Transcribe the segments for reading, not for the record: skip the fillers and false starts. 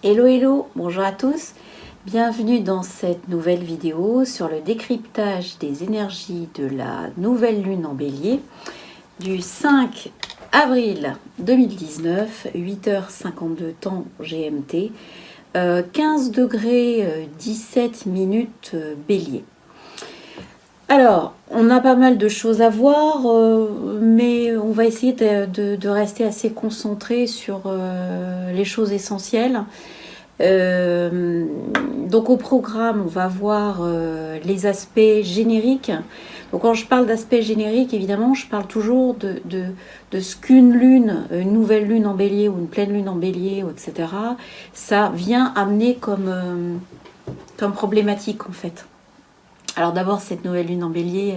Hello hello, bonjour à tous, bienvenue dans cette nouvelle vidéo sur le décryptage des énergies de la nouvelle lune en bélier du 5 avril 2019, 8h52 temps GMT, 15 degrés 17 minutes bélier. Alors, on a pas mal de choses à voir, mais on va essayer de rester assez concentré sur les choses essentielles. Donc au programme, on va voir les aspects génériques. Donc quand je parle d'aspects génériques, évidemment, je parle toujours de ce qu'une lune, une nouvelle lune en bélier ou une pleine lune en bélier, etc., ça vient amener comme problématique en fait. Alors d'abord, cette nouvelle lune en bélier,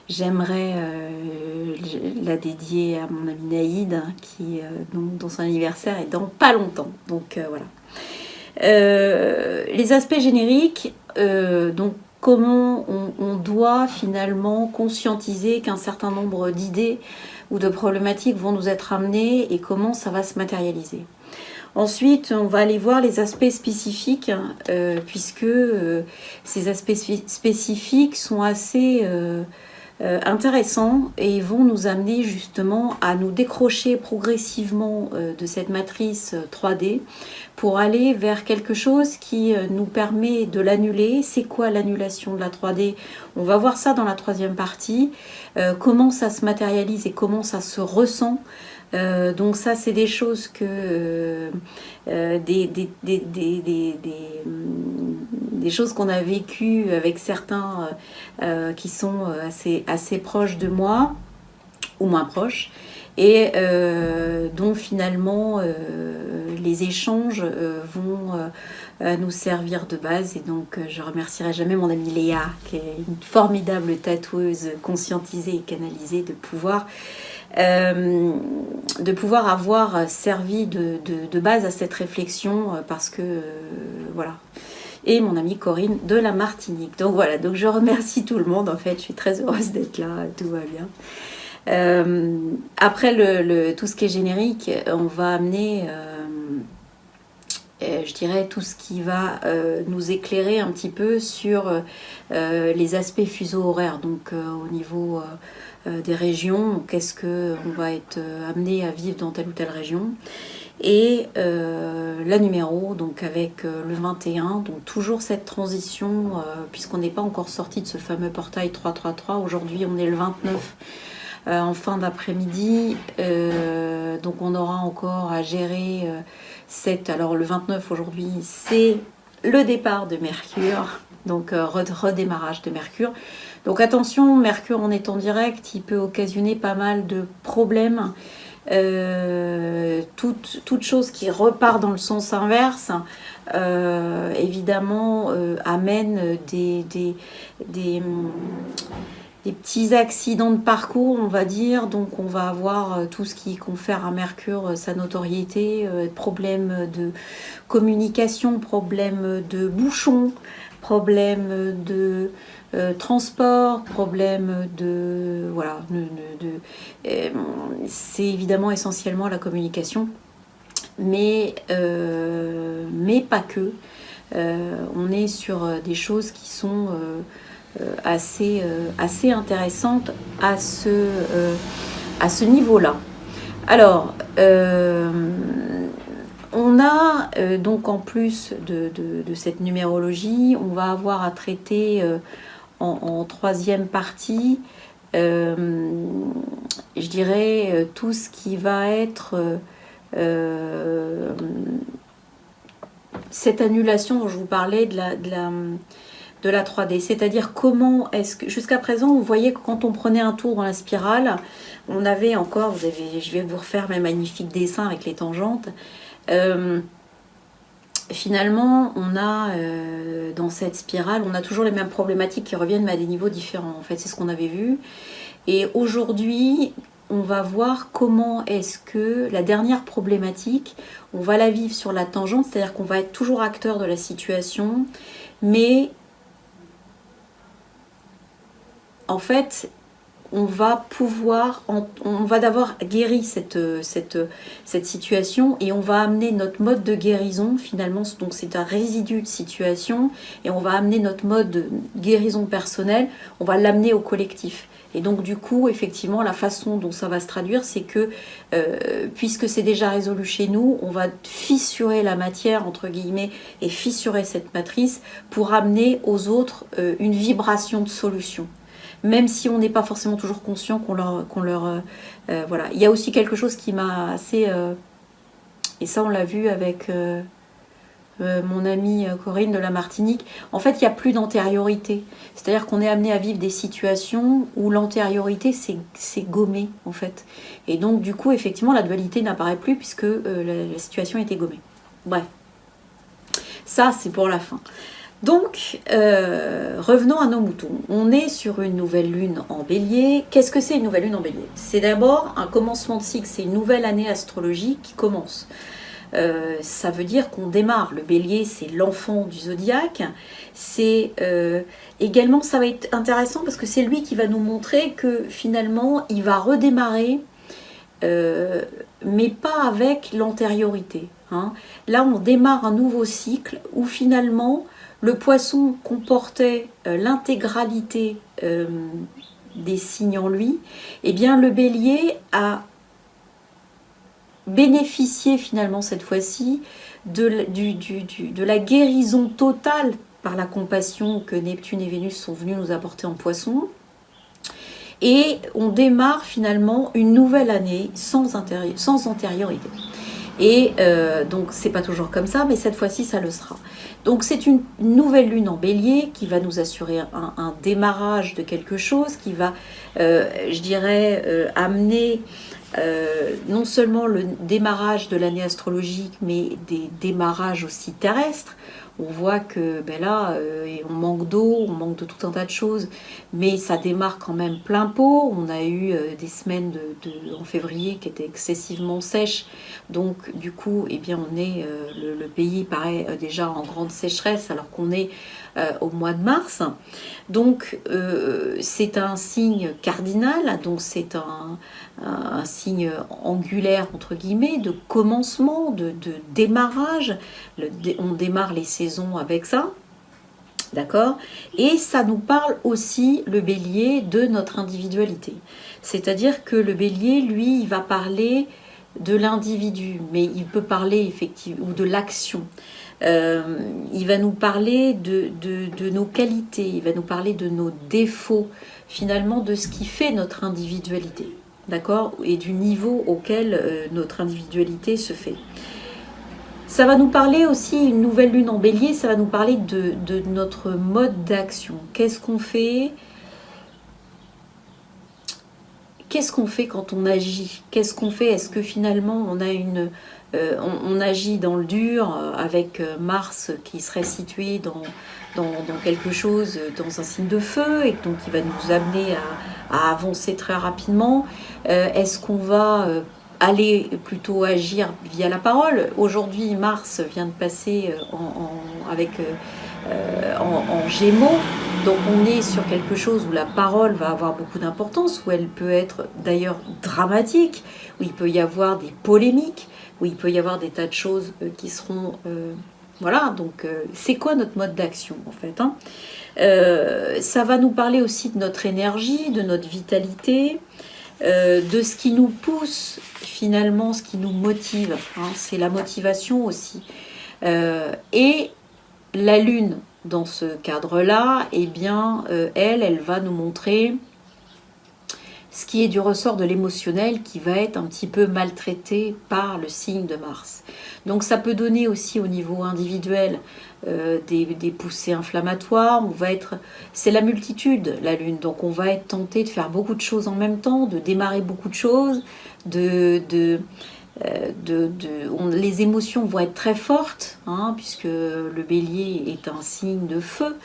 j'aimerais la dédier à mon amie Naïd, qui, dont son anniversaire est dans pas longtemps. Donc voilà. Les aspects génériques, donc comment on doit finalement conscientiser qu'un certain nombre d'idées ou de problématiques vont nous être amenées et comment ça va se matérialiser. Ensuite, on va aller voir les aspects spécifiques, puisque ces aspects spécifiques sont assez intéressants et vont nous amener justement à nous décrocher progressivement de cette matrice 3D pour aller vers quelque chose qui nous permet de l'annuler. C'est quoi l'annulation de la 3D? On va voir ça dans la troisième partie, comment ça se matérialise et comment ça se ressent. Donc ça, c'est des choses que des choses qu'on a vécues avec certains qui sont assez proches de moi ou moins proches, et dont finalement les échanges vont nous servir de base. Et donc je remercierai jamais mon amie Léa, qui est une formidable tatoueuse conscientisée et canalisée, de pouvoir avoir servi de base à cette réflexion, parce que voilà. Et mon amie Corinne de la Martinique. Donc voilà, donc je remercie tout le monde, en fait, je suis très heureuse d'être là, tout va bien. Après tout ce qui est générique, on va amener, je dirais, tout ce qui va nous éclairer un petit peu sur les aspects fuseaux horaires, donc au niveau des régions, qu'est-ce qu'on va être amené à vivre dans telle ou telle région. Et la numéro, donc avec le 21, donc toujours cette transition, puisqu'on n'est pas encore sorti de ce fameux portail 333. Aujourd'hui, on est le 29 en fin d'après-midi, donc on aura encore à gérer alors le 29 aujourd'hui, c'est le départ de Mercure, donc redémarrage de Mercure. Donc attention, Mercure en étant direct, il peut occasionner pas mal de problèmes. Toute chose qui repart dans le sens inverse, évidemment, amène des petits accidents de parcours, on va dire. Donc on va avoir tout ce qui confère à Mercure sa notoriété, problèmes de communication, problèmes de bouchons, problèmes de transport, problème de voilà, c'est évidemment essentiellement la communication, mais pas que. On est sur des choses qui sont assez intéressantes à ce niveau-là. Alors, on a donc, en plus de cette numérologie, on va avoir à traiter en troisième partie, je dirais, tout ce qui va être cette annulation dont je vous parlais de la 3D. C'est-à-dire comment est-ce que, jusqu'à présent, vous voyez que quand on prenait un tour dans la spirale, on avait encore, je vais vous refaire mes magnifiques dessins avec les tangentes, finalement, on a dans cette spirale, on a toujours les mêmes problématiques qui reviennent, mais à des niveaux différents. En fait, c'est ce qu'on avait vu. Et aujourd'hui, on va voir comment est-ce que la dernière problématique, on va la vivre sur la tangente, c'est-à-dire qu'on va être toujours acteur de la situation, mais en fait, on va pouvoir, on va d'abord guérir cette situation et on va amener notre mode de guérison finalement, donc c'est un résidu de situation et on va amener notre mode de guérison personnelle, on va l'amener au collectif. Et donc du coup, effectivement, la façon dont ça va se traduire, c'est que puisque c'est déjà résolu chez nous, on va fissurer la matière, entre guillemets, et fissurer cette matrice pour amener aux autres une vibration de solution. Même si on n'est pas forcément toujours conscient qu'on leur voilà. Il y a aussi quelque chose qui m'a assez... et ça, on l'a vu avec... mon amie Corinne de la Martinique, en fait, il n'y a plus d'antériorité. C'est-à-dire qu'on est amené à vivre des situations où l'antériorité, c'est gommé, en fait. Et donc, du coup, effectivement, la dualité n'apparaît plus puisque la situation était gommée. Bref. Ça, c'est pour la fin. Donc, revenons à nos moutons. On est sur une nouvelle lune en bélier. Qu'est-ce que c'est une nouvelle lune en bélier? C'est d'abord un commencement de cycle, c'est une nouvelle année astrologique qui commence. Ça veut dire qu'on démarre. Le bélier, c'est l'enfant du zodiaque. C'est également, ça va être intéressant parce que c'est lui qui va nous montrer que finalement, il va redémarrer, mais pas avec l'antériorité. Hein. Là, on démarre un nouveau cycle où finalement, le poisson comportait l'intégralité des signes en lui. Eh bien, le bélier a bénéficier finalement cette fois-ci de la guérison totale par la compassion que Neptune et Vénus sont venus nous apporter en Poisson. Et on démarre finalement une nouvelle année sans antériorité. Et donc c'est pas toujours comme ça, mais cette fois-ci ça le sera. Donc c'est une nouvelle lune en bélier qui va nous assurer un démarrage de quelque chose, qui va, je dirais, amener non seulement le démarrage de l'année astrologique, mais des démarrages aussi terrestres. On voit que ben là, on manque d'eau, on manque de tout un tas de choses, mais ça démarre quand même plein pot. On a eu des semaines en février qui étaient excessivement sèches, donc du coup, eh bien, on est, le pays paraît déjà en grande sécheresse alors qu'on est au mois de mars. Donc c'est un signe cardinal, donc c'est un signe angulaire entre guillemets de commencement, de démarrage. On démarre les saisons avec ça, d'accord? Et ça nous parle aussi, le bélier, de notre individualité. C'est-à-dire que le bélier, lui, il va parler de l'individu, mais il peut parler effectivement, ou de l'action. Il va nous parler de nos qualités, il va nous parler de nos défauts, finalement de ce qui fait notre individualité, d'accord? Et du niveau auquel notre individualité se fait. Ça va nous parler aussi, une nouvelle lune en bélier, ça va nous parler de notre mode d'action. Qu'est-ce qu'on fait? Qu'est-ce qu'on fait quand on agit? Qu'est-ce qu'on fait? Est-ce que finalement on a on agit dans le dur avec Mars qui serait situé dans quelque chose, dans un signe de feu, et donc qui va nous amener à avancer très rapidement? Est-ce qu'on va aller plutôt agir via la parole? Aujourd'hui, Mars vient de passer en Gémeaux, donc on est sur quelque chose où la parole va avoir beaucoup d'importance, où elle peut être d'ailleurs dramatique, où il peut y avoir des polémiques, où il peut y avoir des tas de choses qui seront... voilà, donc c'est quoi notre mode d'action en fait, hein? Ça va nous parler aussi de notre énergie, de notre vitalité, de ce qui nous pousse finalement, ce qui nous motive, hein, c'est la motivation aussi. Et la lune, dans ce cadre-là, eh bien, elle va nous montrer ce qui est du ressort de l'émotionnel qui va être un petit peu maltraité par le signe de Mars. Donc ça peut donner aussi au niveau individuel des poussées inflammatoires. C'est la multitude, la lune, donc on va être tenté de faire beaucoup de choses en même temps, de démarrer beaucoup de choses, les émotions vont être très fortes, hein, puisque le bélier est un signe de feu.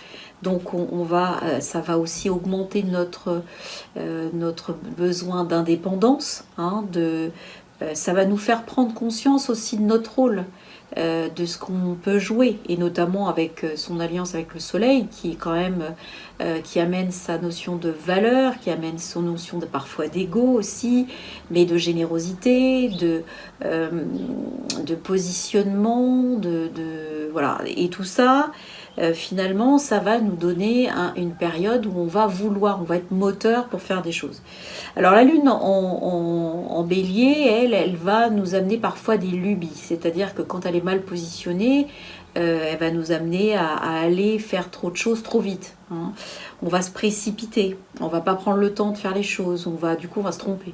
Donc ça va aussi augmenter notre besoin d'indépendance, hein, Ça va nous faire prendre conscience aussi de notre rôle, de ce qu'on peut jouer, et notamment avec son alliance avec le soleil, qui est quand même, qui amène sa notion de valeur, qui amène son notion de parfois d'ego aussi, mais de générosité, de positionnement, voilà, et tout ça. Finalement, ça va nous donner une période où on va être moteur pour faire des choses. Alors la Lune en Bélier, elle va nous amener parfois des lubies, c'est-à-dire que quand elle est mal positionnée, elle va nous amener à aller faire trop de choses trop vite. Hein. On va se précipiter, on va pas prendre le temps de faire les choses, du coup on va se tromper.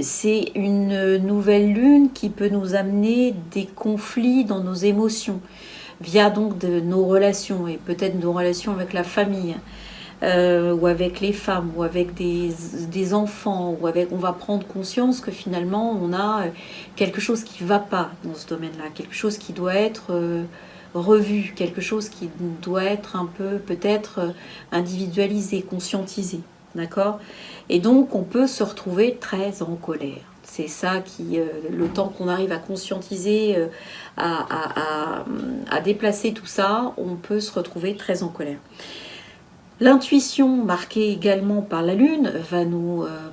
C'est une nouvelle lune qui peut nous amener des conflits dans nos émotions, via donc de nos relations, et peut-être nos relations avec la famille, ou avec les femmes, ou avec des enfants, on va prendre conscience que finalement on a quelque chose qui ne va pas dans ce domaine-là, quelque chose qui doit être revu, quelque chose qui doit être un peu peut-être individualisé, conscientisé. D'accord ? Et donc, on peut se retrouver très en colère. C'est ça qui, le temps qu'on arrive à conscientiser, à déplacer tout ça, on peut se retrouver très en colère. L'intuition, marquée également par la Lune, va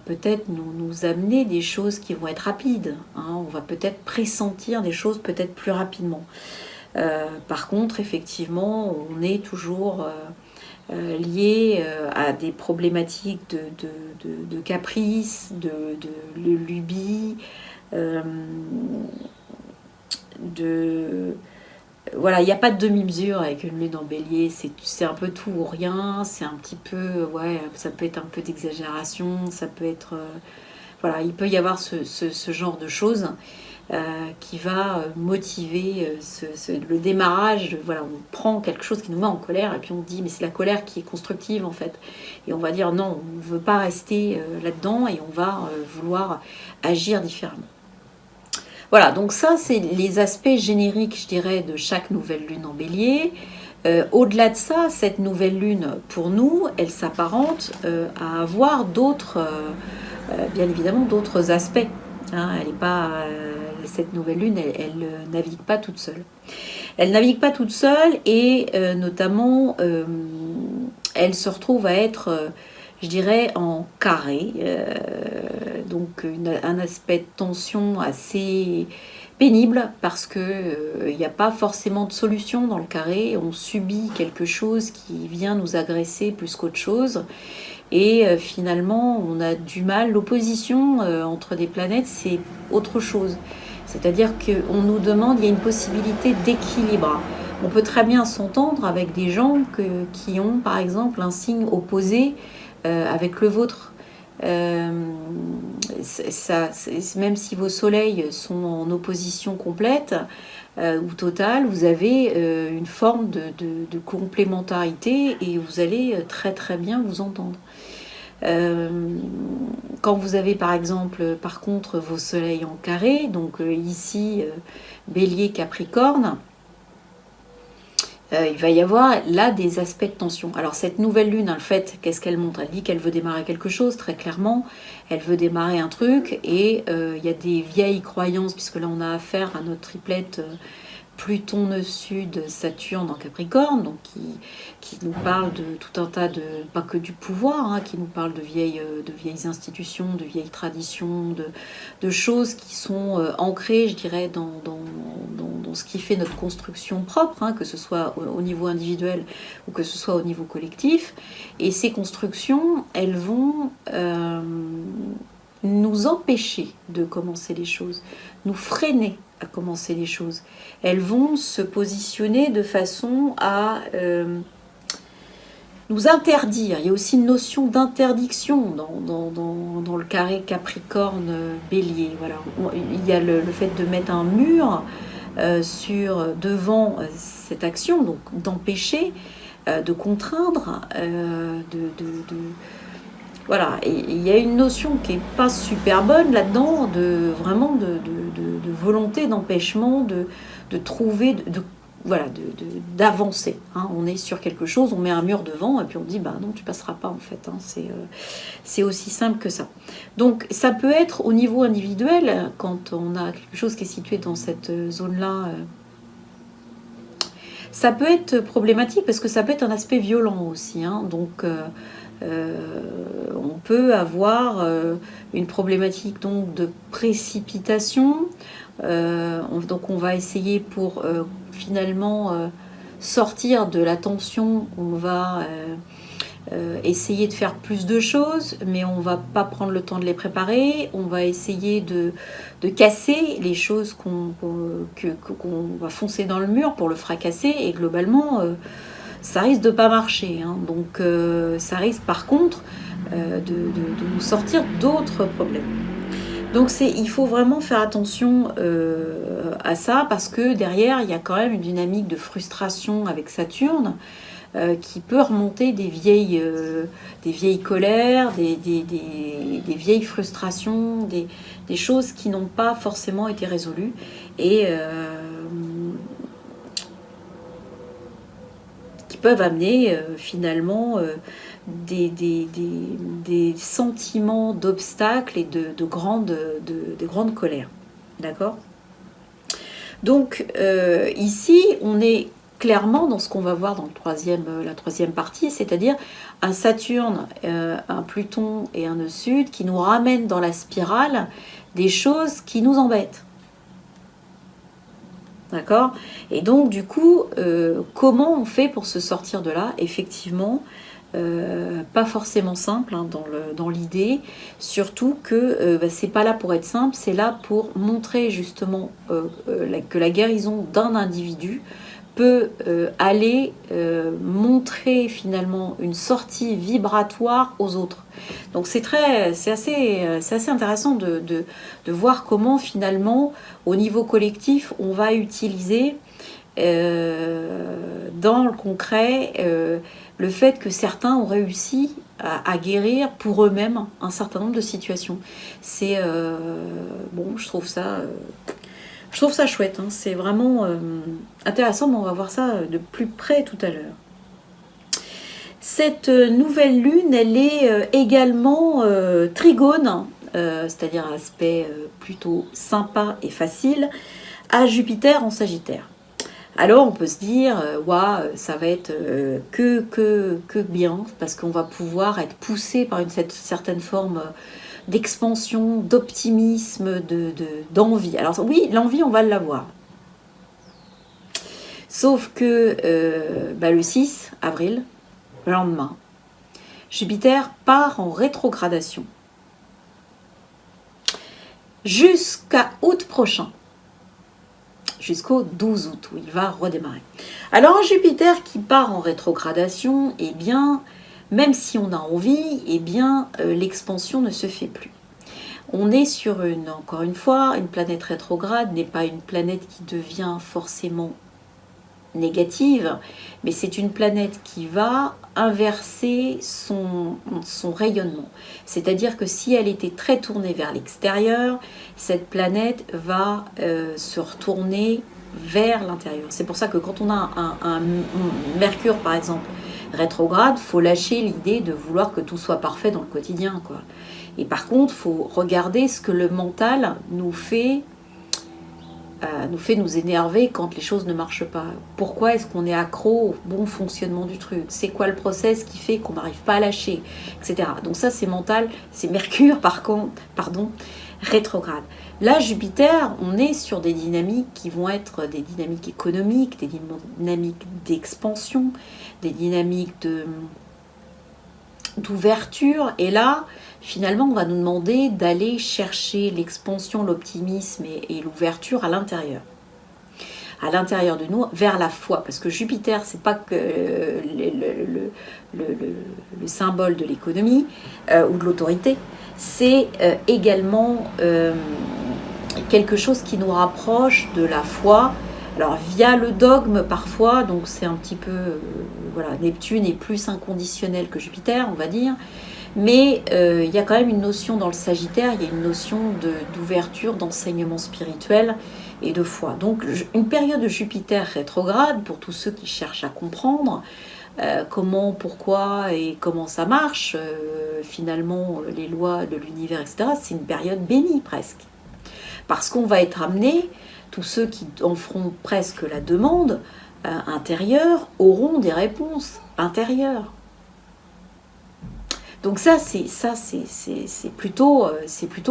peut-être nous amener des choses qui vont être rapides. Hein. On va peut-être pressentir des choses peut-être plus rapidement. Par contre, effectivement, on est toujours... liées à des problématiques de caprice, de lubie, voilà, il n'y a pas de demi-mesure avec une lune en bélier, c'est un peu tout ou rien, c'est un petit peu, ouais, ça peut être un peu d'exagération, ça peut être... voilà, il peut y avoir ce genre de choses. Qui va motiver le démarrage. Voilà, on prend quelque chose qui nous met en colère et puis on dit mais c'est la colère qui est constructive en fait. Et on va dire non, on ne veut pas rester là-dedans et on va vouloir agir différemment. Voilà, donc ça c'est les aspects génériques, je dirais, de chaque nouvelle lune en bélier. Au-delà de ça, cette nouvelle lune, pour nous, elle s'apparente à avoir d'autres, bien évidemment, d'autres aspects. Hein, elle n'est pas... cette nouvelle lune, elle ne navigue pas toute seule. Elle navigue pas toute seule et notamment, elle se retrouve à être, je dirais, en carré. Donc un aspect de tension assez pénible parce qu'il n'y a pas forcément de solution dans le carré. On subit quelque chose qui vient nous agresser plus qu'autre chose. Et finalement, on a du mal. L'opposition entre des planètes, c'est autre chose. C'est-à-dire qu'on nous demande, il y a une possibilité d'équilibre. On peut très bien s'entendre avec des gens qui ont, par exemple, un signe opposé avec le vôtre. Même si vos soleils sont en opposition complète ou totale, vous avez une forme de complémentarité et vous allez très très bien vous entendre. Quand vous avez par exemple, par contre, vos soleils en carré, donc ici, Bélier, Capricorne, il va y avoir là des aspects de tension. Alors cette nouvelle lune, en fait, qu'est-ce qu'elle montre ? Elle dit qu'elle veut démarrer quelque chose, très clairement. Elle veut démarrer un truc et il y a des vieilles croyances, puisque là on a affaire à notre triplette Pluton au sud, Saturne en Capricorne, donc qui nous parle de tout un tas de, pas que du pouvoir, hein, qui nous parle de vieilles institutions, de vieilles traditions, de choses qui sont ancrées, je dirais, dans ce qui fait notre construction propre, hein, que ce soit au niveau individuel ou que ce soit au niveau collectif. Et ces constructions, elles vont nous empêcher de commencer les choses, nous freiner à commencer les choses. Elles vont se positionner de façon à nous interdire. Il y a aussi une notion d'interdiction dans le carré Capricorne-Bélier. Voilà. Il y a le fait de mettre un mur devant cette action, donc d'empêcher, de contraindre, voilà, et il y a une notion qui n'est pas super bonne là-dedans, vraiment de volonté d'empêchement, de trouver, voilà, d'avancer. Hein. On est sur quelque chose, on met un mur devant et puis on dit bah non, tu passeras pas en fait. Hein. C'est aussi simple que ça. Donc ça peut être au niveau individuel, quand on a quelque chose qui est situé dans cette zone-là, ça peut être problématique parce que ça peut être un aspect violent aussi. Hein. Donc on peut avoir une problématique donc de précipitation. Donc on va essayer pour finalement sortir de la tension, on va essayer de faire plus de choses, mais on va pas prendre le temps de les préparer. On va essayer de casser les choses qu'on va foncer dans le mur pour le fracasser, et globalement ça risque de pas marcher. Hein. Donc ça risque par contre de nous sortir d'autres problèmes. Donc il faut vraiment faire attention à ça, parce que derrière il y a quand même une dynamique de frustration avec Saturne qui peut remonter des vieilles colères, des vieilles frustrations, des choses qui n'ont pas forcément été résolues et qui peuvent amener finalement des sentiments d'obstacles et de grandes colères. D'accord ? Donc ici, on est clairement dans ce qu'on va voir dans la troisième partie, c'est-à-dire un Saturne, un Pluton et un nœud sud qui nous ramènent dans la spirale des choses qui nous embêtent. D'accord ? Et donc, du coup, comment on fait pour se sortir de là ? Effectivement, pas forcément simple hein, dans l'idée, surtout que c'est pas là pour être simple, c'est là pour montrer justement que la guérison d'un individu peut aller montrer finalement une sortie vibratoire aux autres. Donc c'est assez intéressant de voir comment finalement au niveau collectif on va utiliser dans le concret le fait que certains ont réussi à guérir pour eux-mêmes un certain nombre de situations. C'est bon, je trouve ça chouette, hein. C'est vraiment intéressant, mais on va voir ça de plus près tout à l'heure. Cette nouvelle lune, elle est également trigone, c'est-à-dire un aspect plutôt sympa et facile, à Jupiter en Sagittaire. Alors on peut se dire, ça va être que bien, parce qu'on va pouvoir être poussé par une certaine forme d'expansion, d'optimisme, d'envie. Alors oui, l'envie, on va l'avoir. Sauf que le 6 avril, le lendemain, Jupiter part en rétrogradation. Jusqu'à août prochain. Jusqu'au 12 août, où il va redémarrer. Alors un Jupiter qui part en rétrogradation, eh bien, même si on a envie, eh bien, l'expansion ne se fait plus. On est sur encore une fois, une planète rétrograde n'est pas une planète qui devient forcément négative, mais c'est une planète qui va inverser son rayonnement. C'est-à-dire que si elle était très tournée vers l'extérieur, cette planète va se retourner vers l'intérieur. C'est pour ça que quand on a un Mercure, par exemple, rétrograde, il faut lâcher l'idée de vouloir que tout soit parfait dans le quotidien, quoi. Et par contre, il faut regarder ce que le mental nous fait nous énerver quand les choses ne marchent pas. Pourquoi est-ce qu'on est accro au bon fonctionnement du truc ? C'est quoi le process qui fait qu'on n'arrive pas à lâcher, etc. Donc ça, c'est mental, c'est Mercure, rétrograde. Là, Jupiter, on est sur des dynamiques qui vont être des dynamiques économiques, des dynamiques d'expansion, des dynamiques d'ouverture. Et là, finalement, on va nous demander d'aller chercher l'expansion, l'optimisme et l'ouverture à l'intérieur de nous, vers la foi. Parce que Jupiter, c'est pas que le symbole de l'économie ou de l'autorité, c'est également quelque chose qui nous rapproche de la foi. Alors via le dogme parfois, donc c'est un petit peu... Neptune est plus inconditionnel que Jupiter, on va dire. Mais il y a quand même une notion dans le Sagittaire, il y a une notion d'ouverture, d'enseignement spirituel et de foi. Donc une période de Jupiter rétrograde, pour tous ceux qui cherchent à comprendre comment, pourquoi et comment ça marche, finalement les lois de l'univers, etc., c'est une période bénie presque. Parce qu'on va être amené, tous ceux qui en feront presque la demande intérieure, auront des réponses intérieures. Donc ça, c'est plutôt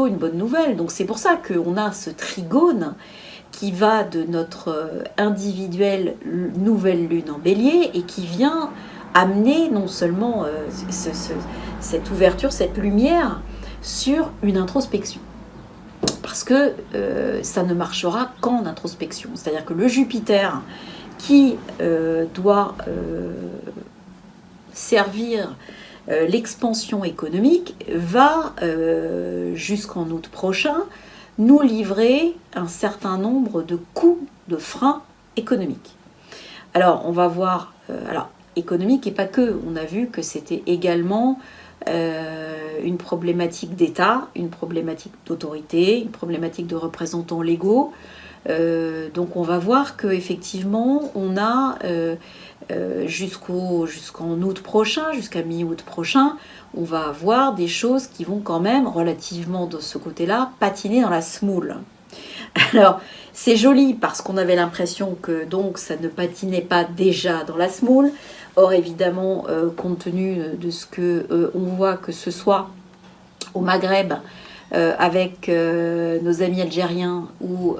une bonne nouvelle. Donc c'est pour ça qu'on a ce trigone qui va de notre individuelle nouvelle lune en bélier et qui vient amener non seulement cette ouverture, cette lumière sur une introspection. Parce que ça ne marchera qu'en introspection. C'est-à-dire que le Jupiter qui doit servir l'expansion économique va, jusqu'en août prochain, nous livrer un certain nombre de coûts, de freins économiques. Alors, on va voir, économique et pas que, on a vu que c'était également une problématique d'État, une problématique d'autorité, une problématique de représentants légaux. Donc on va voir qu'effectivement, on a jusqu'en août prochain, jusqu'à mi-août prochain, on va avoir des choses qui vont quand même, relativement de ce côté-là, patiner dans la semoule. Alors, c'est joli parce qu'on avait l'impression que donc ça ne patinait pas déjà dans la semoule. Or, évidemment, compte tenu de ce que on voit que ce soit au Maghreb, avec nos amis algériens ou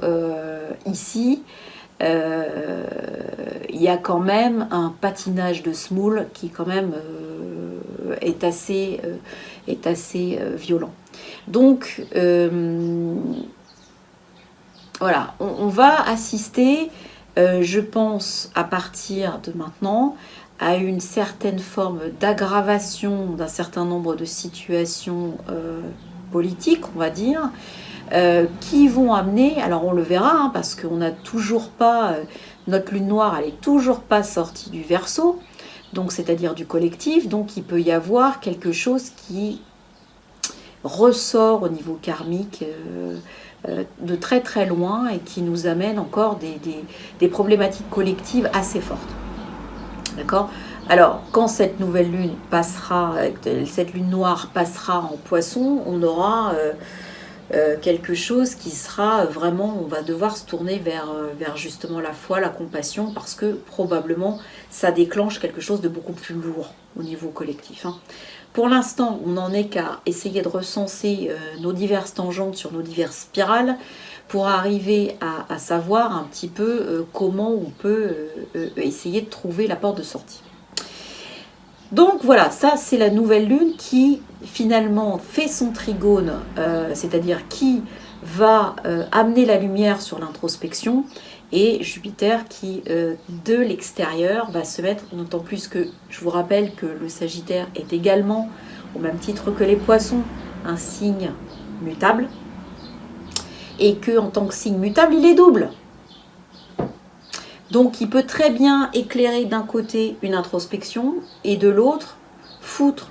ici, il y a quand même un patinage de semoule qui quand même est assez violent. Donc voilà, on va assister, je pense, à partir de maintenant, à une certaine forme d'aggravation d'un certain nombre de situations politiques, on va dire, qui vont amener, alors on le verra, hein, parce qu'on n'a toujours pas, notre lune noire, elle n'est toujours pas sortie du Verseau, donc c'est-à-dire du collectif, donc il peut y avoir quelque chose qui ressort au niveau karmique de très très loin et qui nous amène encore des problématiques collectives assez fortes. D'accord ? Alors, quand cette nouvelle lune passera, cette lune noire passera en Poisson, on aura quelque chose qui sera vraiment, on va devoir se tourner vers justement la foi, la compassion, parce que probablement ça déclenche quelque chose de beaucoup plus lourd au niveau collectif. Hein. Pour l'instant, on n'en est qu'à essayer de recenser nos diverses tangentes sur nos diverses spirales pour arriver à savoir un petit peu comment on peut essayer de trouver la porte de sortie. Donc voilà, ça c'est la nouvelle lune qui finalement fait son trigone, c'est-à-dire qui va amener la lumière sur l'introspection, et Jupiter qui de l'extérieur va se mettre, d'autant plus que je vous rappelle que le Sagittaire est également, au même titre que les Poissons, un signe mutable, et que en tant que signe mutable, il est double. Donc il peut très bien éclairer d'un côté une introspection et de l'autre foutre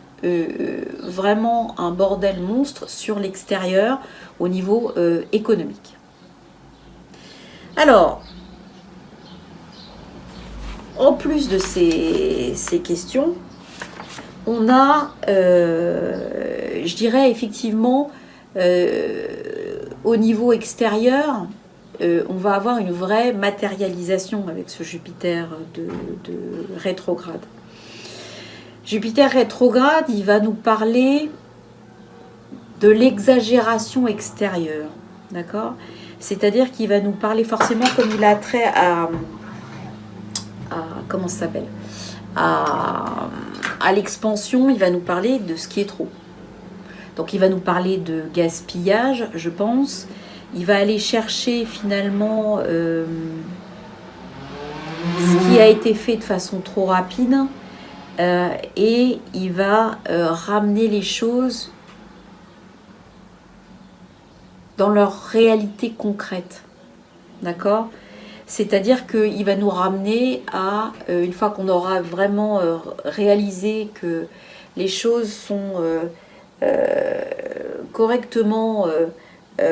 vraiment un bordel monstre sur l'extérieur au niveau économique. Alors, en plus de ces questions, on a, je dirais effectivement, au niveau extérieur, on va avoir une vraie matérialisation avec ce Jupiter de rétrograde. Jupiter rétrograde, il va nous parler de l'exagération extérieure, d'accord ? C'est-à-dire qu'il va nous parler forcément, comme il a trait à comment ça s'appelle, à l'expansion, il va nous parler de ce qui est trop. Donc il va nous parler de gaspillage, je pense. Il va aller chercher finalement ce qui a été fait de façon trop rapide et il va ramener les choses dans leur réalité concrète. D'accord ? C'est-à-dire qu'il va nous ramener à, une fois qu'on aura vraiment réalisé que les choses sont correctement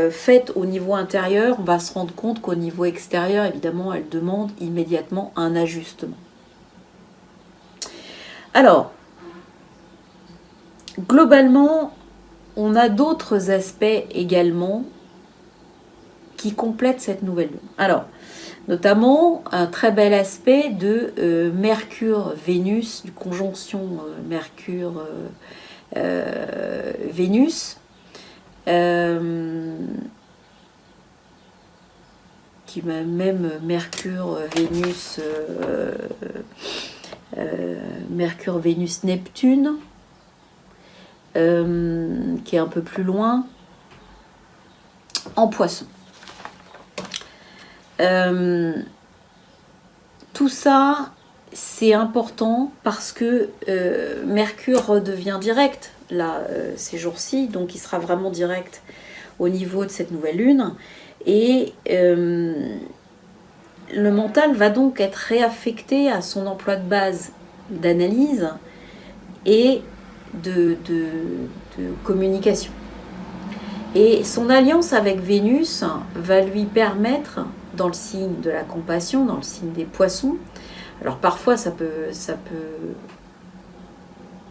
faites au niveau intérieur, on va se rendre compte qu'au niveau extérieur, évidemment, elle demande immédiatement un ajustement. Alors, globalement, on a d'autres aspects également qui complètent cette nouvelle lune. Alors, notamment un très bel aspect de Mercure-Vénus, du conjonction Mercure-Vénus, qui m'a même Mercure-Vénus, Mercure-Vénus-Neptune, qui est un peu plus loin, en Poisson. Tout ça, c'est important parce que Mercure redevient direct là, ces jours-ci, donc il sera vraiment direct au niveau de cette nouvelle lune. Et le mental va donc être réaffecté à son emploi de base d'analyse et de communication. Et son alliance avec Vénus va lui permettre, dans le signe de la compassion, dans le signe des Poissons, alors parfois ça peut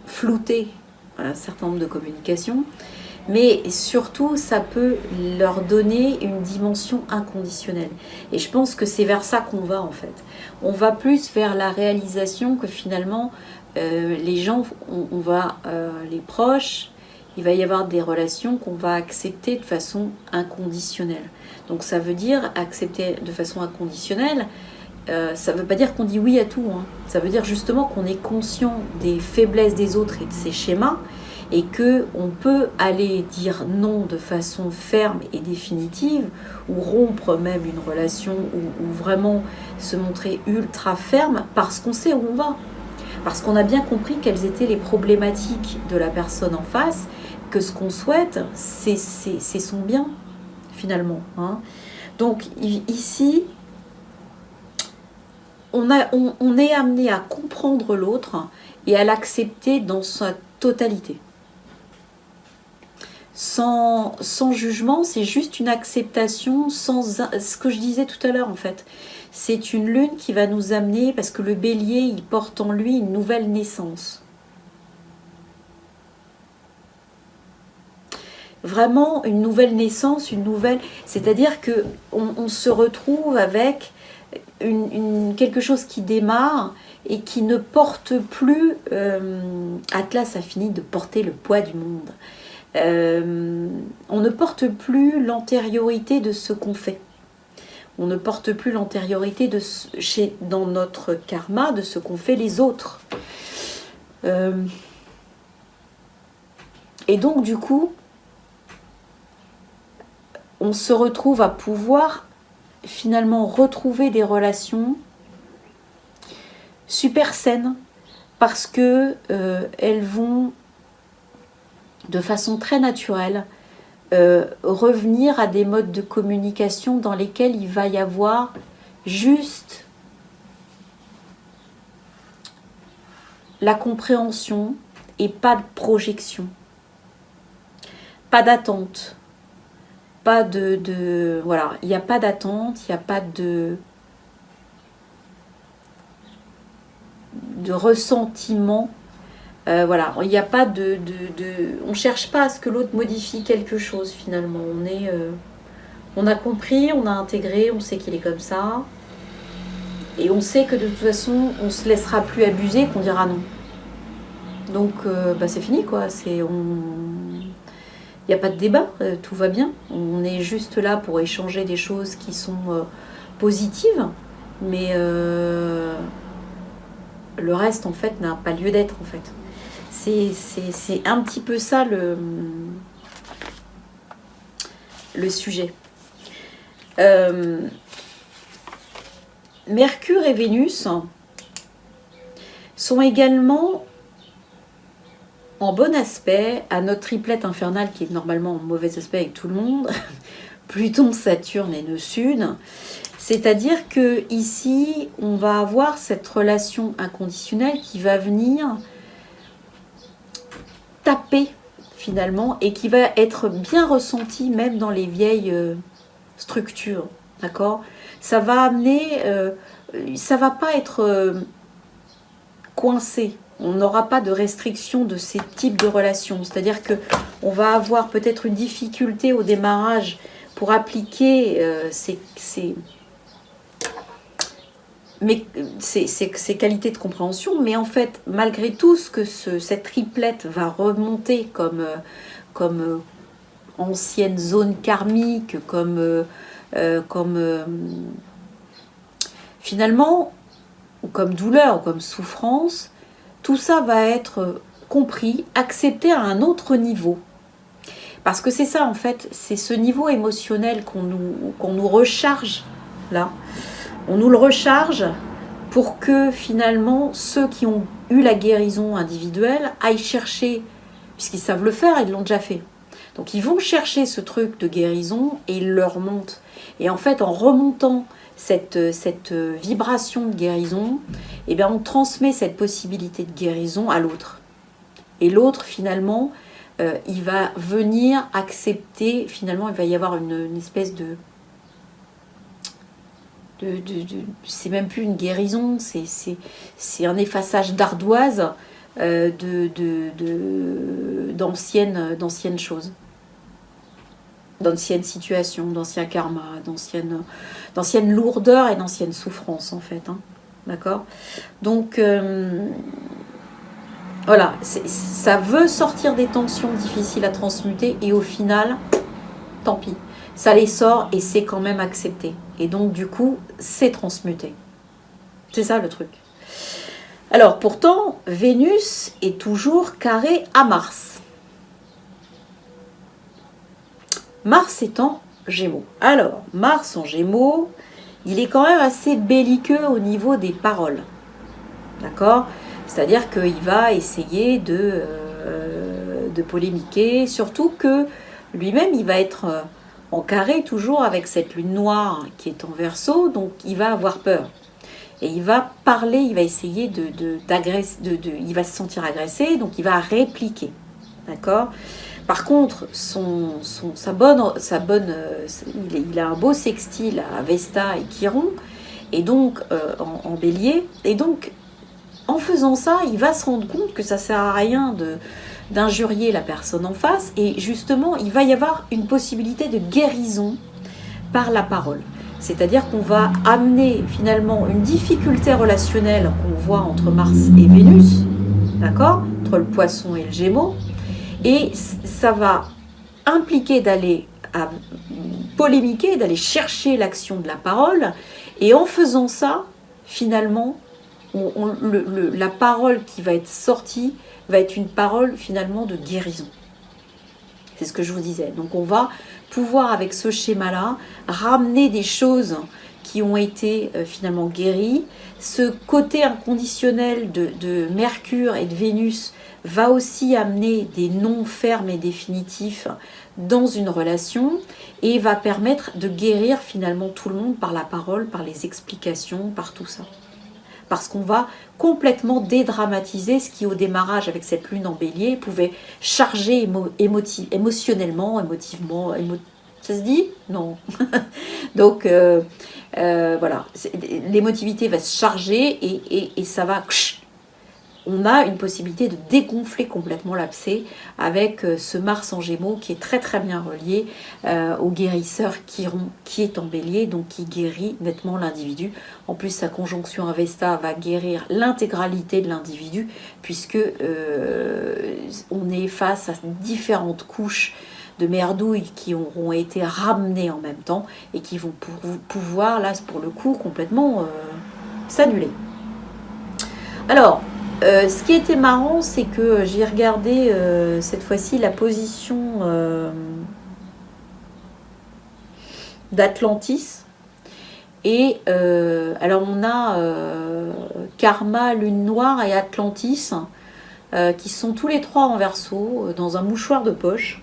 flouter un certain nombre de communications, mais surtout ça peut leur donner une dimension inconditionnelle. Et je pense que c'est vers ça qu'on va en fait. On va plus vers la réalisation que finalement les gens, les proches, il va y avoir des relations qu'on va accepter de façon inconditionnelle. Donc ça veut dire accepter de façon inconditionnelle, ça ne veut pas dire qu'on dit oui à tout, hein. Ça veut dire justement qu'on est conscient des faiblesses des autres et de ses schémas, et qu'on peut aller dire non de façon ferme et définitive, ou rompre même une relation, ou vraiment se montrer ultra ferme, parce qu'on sait où on va. Parce qu'on a bien compris quelles étaient les problématiques de la personne en face, que ce qu'on souhaite, c'est son bien, finalement. Hein. Donc ici, on est amené à comprendre l'autre et à l'accepter dans sa totalité. Sans jugement, c'est juste une acceptation, sans ce que je disais tout à l'heure en fait. C'est une lune qui va nous amener, parce que le bélier, il porte en lui une nouvelle naissance. Vraiment une nouvelle naissance, c'est-à-dire qu'on se retrouve avec quelque chose qui démarre et qui ne porte plus, Atlas a fini de porter le poids du monde. On ne porte plus l'antériorité de ce qu'on fait. On ne porte plus l'antériorité dans notre karma de ce qu'ont fait les autres. Et donc du coup, on se retrouve à pouvoir finalement retrouver des relations super saines, parce que elles vont de façon très naturelle revenir à des modes de communication dans lesquels il va y avoir juste la compréhension et pas de projection, pas d'attente, pas voilà, il n'y a pas d'attente, il n'y a pas de ressentiment. Voilà, il n'y a pas on cherche pas à ce que l'autre modifie quelque chose finalement. On a compris, on a intégré, on sait qu'il est comme ça, et on sait que de toute façon, on se laissera plus abuser, qu'on dira non. Donc, c'est fini quoi. Il n'y a pas de débat, tout va bien. On est juste là pour échanger des choses qui sont positives, mais le reste en fait n'a pas lieu d'être en fait. C'est un petit peu ça le sujet. Mercure et Vénus sont également en bon aspect à notre triplette infernale, qui est normalement en mauvais aspect avec tout le monde, Pluton, Saturne et nœud sud. C'est-à-dire que ici, on va avoir cette relation inconditionnelle qui va venir taper finalement et qui va être bien ressenti même dans les vieilles structures, d'accord? Ça va amener, ça va pas être coincé. On n'aura pas de restriction de ces types de relations. C'est-à-dire que on va avoir peut-être une difficulté au démarrage pour appliquer ces qualités de compréhension, mais en fait, malgré tout ce que cette triplette va remonter comme ancienne zone karmique, finalement, ou comme douleur, ou comme souffrance, tout ça va être compris, accepté à un autre niveau. Parce que c'est ça, en fait, c'est ce niveau émotionnel qu'on nous recharge, là. On nous le recharge pour que, finalement, ceux qui ont eu la guérison individuelle aillent chercher, puisqu'ils savent le faire, ils l'ont déjà fait. Donc, ils vont chercher ce truc de guérison et ils le remontent. Et en fait, en remontant cette vibration de guérison, eh bien, on transmet cette possibilité de guérison à l'autre. Et l'autre, finalement, il va venir accepter, finalement, il va y avoir une espèce de c'est même plus une guérison, c'est un effaçage d'ardoise d'anciennes choses, d'anciennes situations, d'anciens karmas, d'anciennes lourdeurs et d'anciennes souffrances, en fait. Hein. D'accord ? Donc, voilà, ça veut sortir des tensions difficiles à transmuter et au final, tant pis. Ça les sort et c'est quand même accepté. Et donc, du coup, c'est transmuté. C'est ça le truc. Alors, pourtant, Vénus est toujours carré à Mars. Mars est en Gémeaux. Alors, Mars en Gémeaux, il est quand même assez belliqueux au niveau des paroles. D'accord ? C'est-à-dire qu'il va essayer de polémiquer, surtout que lui-même, il va être en carré toujours avec cette lune noire qui est en Verseau, donc il va avoir peur. Et il va parler, il va essayer d'agresser, il va se sentir agressé, donc il va répliquer. D'accord ? Par contre, il a un beau sextile à Vesta et Chiron, et donc en bélier, et donc en faisant ça, il va se rendre compte que ça ne sert à rien d'injurier la personne en face, et justement, il va y avoir une possibilité de guérison par la parole. C'est-à-dire qu'on va amener finalement une difficulté relationnelle qu'on voit entre Mars et Vénus, d'accord, entre le Poisson et le Gémeaux, et ça va impliquer d'aller polémiquer, d'aller chercher l'action de la parole, et en faisant ça, finalement, la parole qui va être sortie va être une parole finalement de guérison. C'est ce que je vous disais. Donc on va pouvoir avec ce schéma-là ramener des choses qui ont été finalement guéries. Ce côté inconditionnel de Mercure et de Vénus va aussi amener des noms fermes et définitifs dans une relation et va permettre de guérir finalement tout le monde par la parole, par les explications, par tout ça. Parce qu'on va complètement dédramatiser ce qui, au démarrage, avec cette lune en bélier, pouvait charger émotionnellement, émotivement, ça se dit ? Non. Donc, voilà, l'émotivité va se charger et ça va... On a une possibilité de dégonfler complètement l'abcès avec ce Mars en Gémeaux qui est très très bien relié au guérisseur Chiron qui est en bélier, donc qui guérit nettement l'individu. En plus, sa conjonction à Vesta va guérir l'intégralité de l'individu puisque on est face à différentes couches de merdouilles qui auront été ramenées en même temps et qui vont pouvoir, là, pour le coup, complètement s'annuler. Alors, ce qui était marrant, c'est que j'ai regardé cette fois-ci la position d'Atlantis. Et alors on a Karma, Lune Noire et Atlantis qui sont tous les trois en Verseau dans un mouchoir de poche.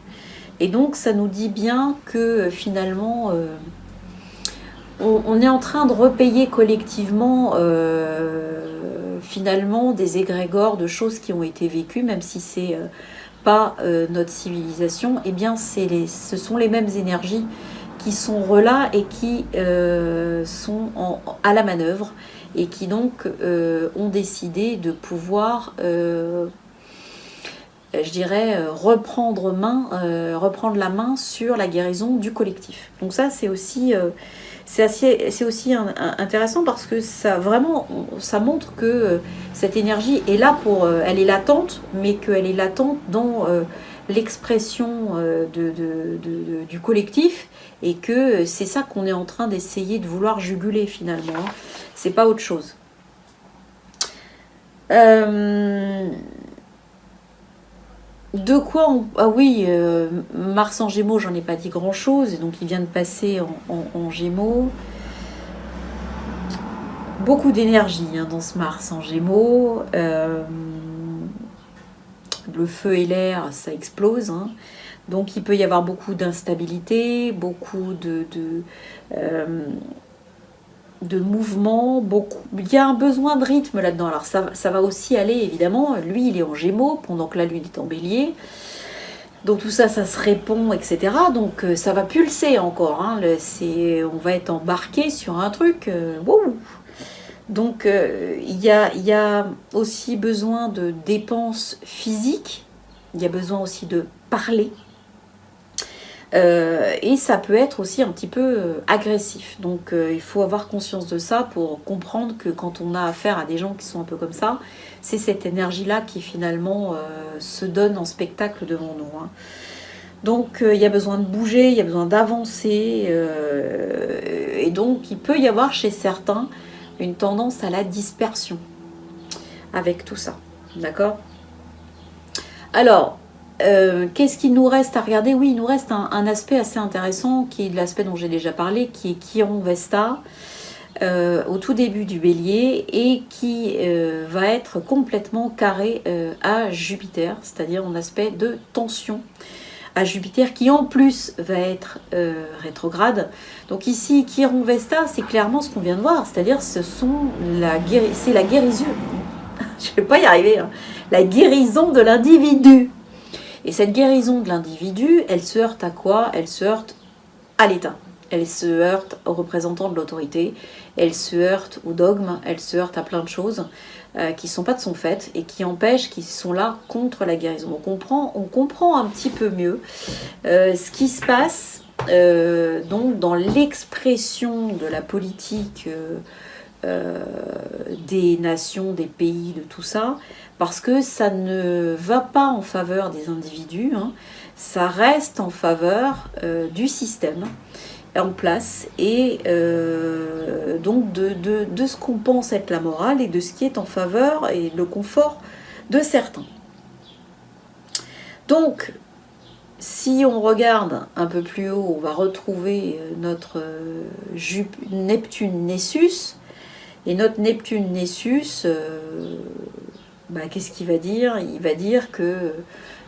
Et donc ça nous dit bien que finalement on est en train de repayer collectivement finalement des égrégores de choses qui ont été vécues, même si c'est pas notre civilisation, eh bien ce sont les mêmes énergies qui sont là et qui sont à la manœuvre et qui donc ont décidé de pouvoir, je dirais, reprendre la main sur la guérison du collectif. Donc ça, c'est aussi intéressant parce que ça montre que cette énergie est là elle est latente, mais qu'elle est latente dans l'expression du collectif, et que c'est ça qu'on est en train d'essayer de vouloir juguler finalement. Hein. C'est pas autre chose. De quoi Ah oui, Mars en Gémeaux, j'en ai pas dit grand-chose, et donc il vient de passer en Gémeaux. Beaucoup d'énergie hein, dans ce Mars en Gémeaux. Le feu et l'air, ça explose. Hein. Donc il peut y avoir beaucoup d'instabilité, beaucoup de mouvements, il y a un besoin de rythme là-dedans. Alors ça va aussi aller, évidemment, lui il est en Gémeaux, pendant que la Lune est en Bélier. Donc tout ça, ça se répond, etc. Donc ça va pulser encore. Hein. On va être embarqué sur un truc. Wow. Donc il y a aussi besoin de dépenses physiques. Il y a besoin aussi de parler. Et ça peut être aussi un petit peu agressif. Donc il faut avoir conscience de ça pour comprendre que quand on a affaire à des gens qui sont un peu comme ça, c'est cette énergie-là qui finalement se donne en spectacle devant nous. Hein. Donc il y a besoin de bouger, il y a besoin d'avancer. Et donc il peut y avoir chez certains une tendance à la dispersion avec tout ça. D'accord ? Alors, qu'est-ce qu'il nous reste à regarder ? Oui, il nous reste un aspect assez intéressant, qui est l'aspect dont j'ai déjà parlé, qui est Chiron Vesta, au tout début du Bélier, et qui va être complètement carré à Jupiter, c'est-à-dire en aspect de tension à Jupiter, qui en plus va être rétrograde. Donc ici, Chiron Vesta, c'est clairement ce qu'on vient de voir, c'est-à-dire c'est la guérison, je ne vais pas y arriver, hein, la guérison de l'individu. Et cette guérison de l'individu, elle se heurte à quoi ? Elle se heurte à l'État. Elle se heurte aux représentants de l'autorité. Elle se heurte au dogme. Elle se heurte à plein de choses qui ne sont pas de son fait et qui empêchent, qui sont là contre la guérison. Donc on comprend un petit peu mieux ce qui se passe donc dans l'expression de la politique des nations, des pays, de tout ça, parce que ça ne va pas en faveur des individus, hein, ça reste en faveur du système en place et donc de ce qu'on pense être la morale et de ce qui est en faveur et le confort de certains. Donc, si on regarde un peu plus haut, on va retrouver notre Neptune Nessus. Et notre Neptune Nessus, qu'est-ce qu'il va dire ? Il va dire que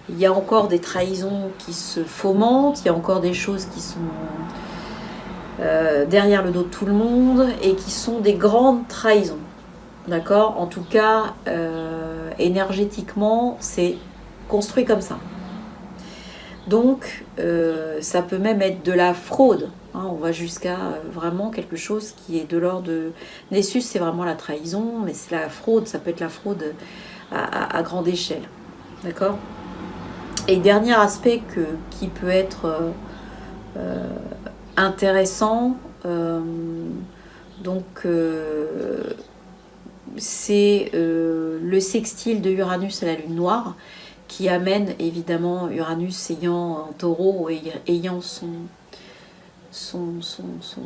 il y a encore des trahisons qui se fomentent, il y a encore des choses qui sont derrière le dos de tout le monde et qui sont des grandes trahisons. D'accord ? En tout cas, énergétiquement, c'est construit comme ça. Donc, ça peut même être de la fraude. Hein, on va jusqu'à vraiment quelque chose qui est de l'ordre de... Nessus, c'est vraiment la trahison, mais c'est la fraude, ça peut être la fraude à grande échelle. D'accord ? Et dernier aspect qui peut être intéressant, c'est le sextile de Uranus à la Lune Noire, qui amène évidemment Uranus ayant un taureau et ayant son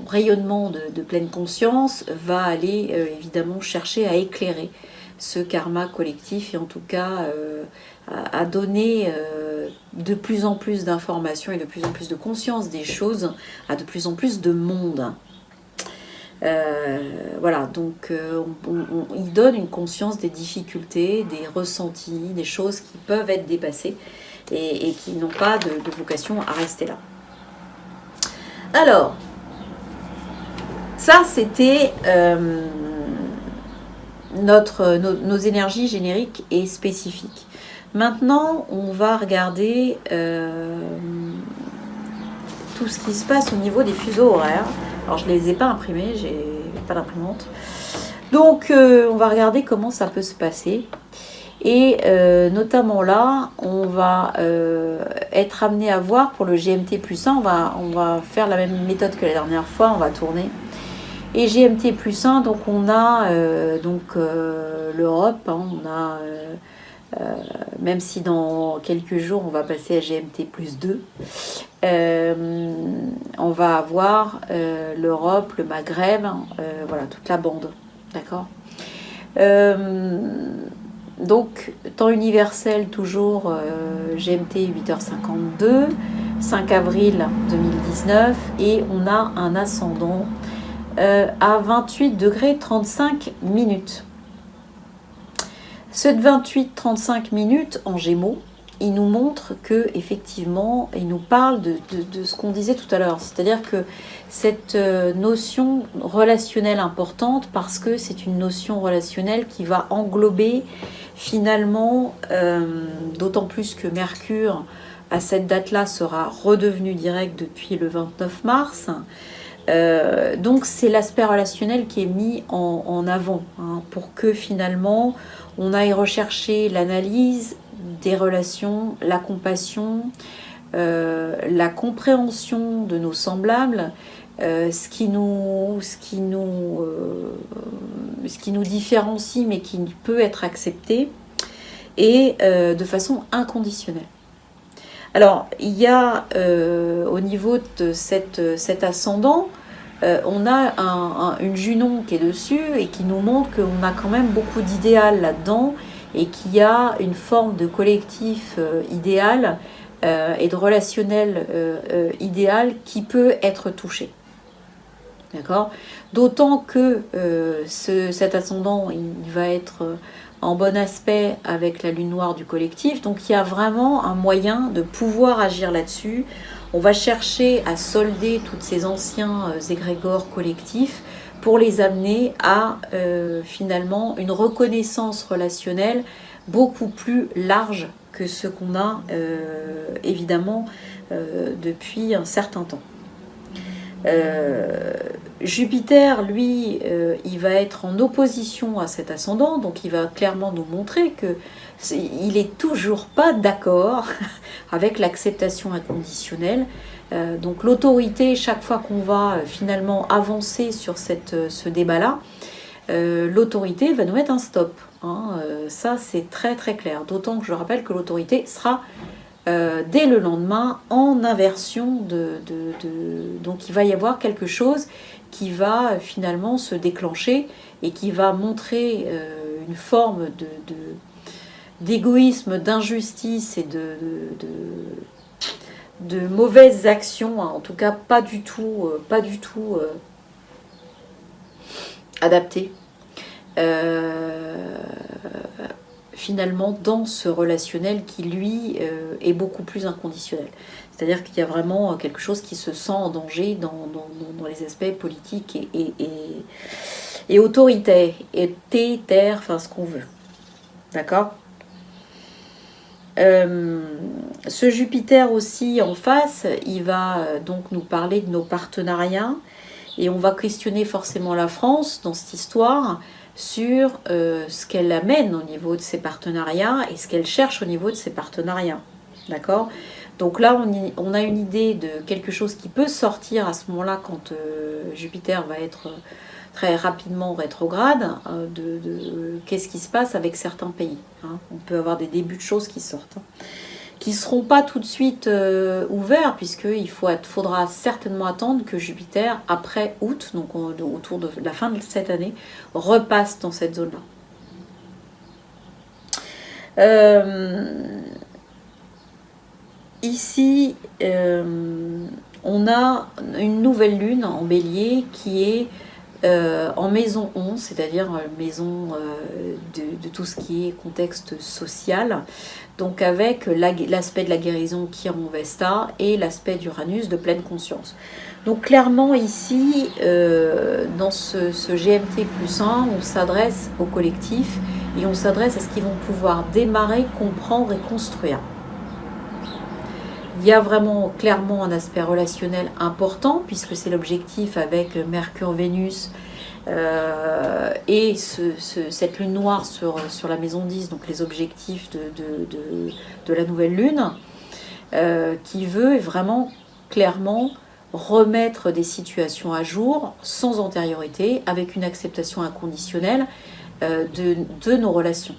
rayonnement de pleine conscience, va aller évidemment chercher à éclairer ce karma collectif et en tout cas à donner de plus en plus d'informations et de plus en plus de conscience des choses à de plus en plus de monde. Voilà, donc il donne une conscience des difficultés, des ressentis, des choses qui peuvent être dépassées et qui n'ont pas de vocation à rester là. Alors, ça c'était nos énergies génériques et spécifiques. Maintenant, on va regarder tout ce qui se passe au niveau des fuseaux horaires. Alors, je ne les ai pas imprimés, j'ai pas d'imprimante. Donc, on va regarder comment ça peut se passer. Et notamment là, on va être amené à voir pour le GMT+1, on va faire la même méthode que la dernière fois, on va tourner. Et GMT+1, donc on a l'Europe, hein, on a même si dans quelques jours on va passer à GMT+2, on va avoir l'Europe, le Maghreb, voilà, toute la bande, d'accord. Donc, temps universel, toujours GMT 8h52, 5 avril 2019, et on a un ascendant à 28 degrés 35 minutes. Ce 28-35 minutes en Gémeaux, il nous montre que effectivement, il nous parle de ce qu'on disait tout à l'heure, c'est-à-dire que cette notion relationnelle importante, parce que c'est une notion relationnelle qui va englober finalement, d'autant plus que Mercure à cette date-là sera redevenu direct depuis le 29 mars. Donc c'est l'aspect relationnel qui est mis en avant, hein, pour que finalement on aille rechercher l'analyse des relations, la compassion, la compréhension de nos semblables, ce qui nous différencie mais qui peut être accepté, et de façon inconditionnelle. Alors, il y a au niveau de cet ascendant, on a une Junon qui est dessus et qui nous montre qu'on a quand même beaucoup d'idéal là-dedans, et qu'il y a une forme de collectif idéal et de relationnel idéal qui peut être touché. D'accord ? D'autant que cet ascendant, il va être en bon aspect avec la lune noire du collectif, donc il y a vraiment un moyen de pouvoir agir là-dessus. On va chercher à solder tous ces anciens égrégores collectifs pour les amener à finalement une reconnaissance relationnelle beaucoup plus large que ce qu'on a évidemment depuis un certain temps. Jupiter, lui, il va être en opposition à cet ascendant, donc il va clairement nous montrer qu'il n'est toujours pas d'accord avec l'acceptation inconditionnelle. Donc l'autorité, chaque fois qu'on va finalement avancer sur ce débat-là, l'autorité va nous mettre un stop. Hein. Ça, c'est très très clair. D'autant que je rappelle que l'autorité sera dès le lendemain en inversion donc il va y avoir quelque chose qui va finalement se déclencher et qui va montrer une forme d'égoïsme, d'injustice et de mauvaises actions, hein, en tout cas pas du tout adaptées. Finalement dans ce relationnel qui lui est beaucoup plus inconditionnel. C'est-à-dire qu'il y a vraiment quelque chose qui se sent en danger dans les aspects politiques et autoritaires, et terre, enfin ce qu'on veut. D'accord ? Ce Jupiter aussi en face, il va donc nous parler de nos partenariats, et on va questionner forcément la France dans cette histoire sur ce qu'elle amène au niveau de ses partenariats et ce qu'elle cherche au niveau de ses partenariats. D'accord ? Donc là, on a une idée de quelque chose qui peut sortir à ce moment-là quand Jupiter va être très rapidement rétrograde, de qu'est-ce qui se passe avec certains pays. Hein. On peut avoir des débuts de choses qui sortent, hein, qui ne seront pas tout de suite ouverts, puisqu'il faudra certainement attendre que Jupiter, après août, donc autour de la fin de cette année, repasse dans cette zone-là. Ici, on a une nouvelle lune en bélier qui est en maison 11, c'est-à-dire maison de tout ce qui est contexte social, donc avec l'aspect de la guérison Chiron Vesta et l'aspect d'Uranus de pleine conscience. Donc clairement ici, dans ce GMT+1, on s'adresse au collectif et on s'adresse à ce qu'ils vont pouvoir démarrer, comprendre et construire. Il y a vraiment clairement un aspect relationnel important, puisque c'est l'objectif avec Mercure-Vénus et cette lune noire sur la maison 10, donc les objectifs de la nouvelle lune, qui veut vraiment clairement remettre des situations à jour sans antériorité, avec une acceptation inconditionnelle de nos relations.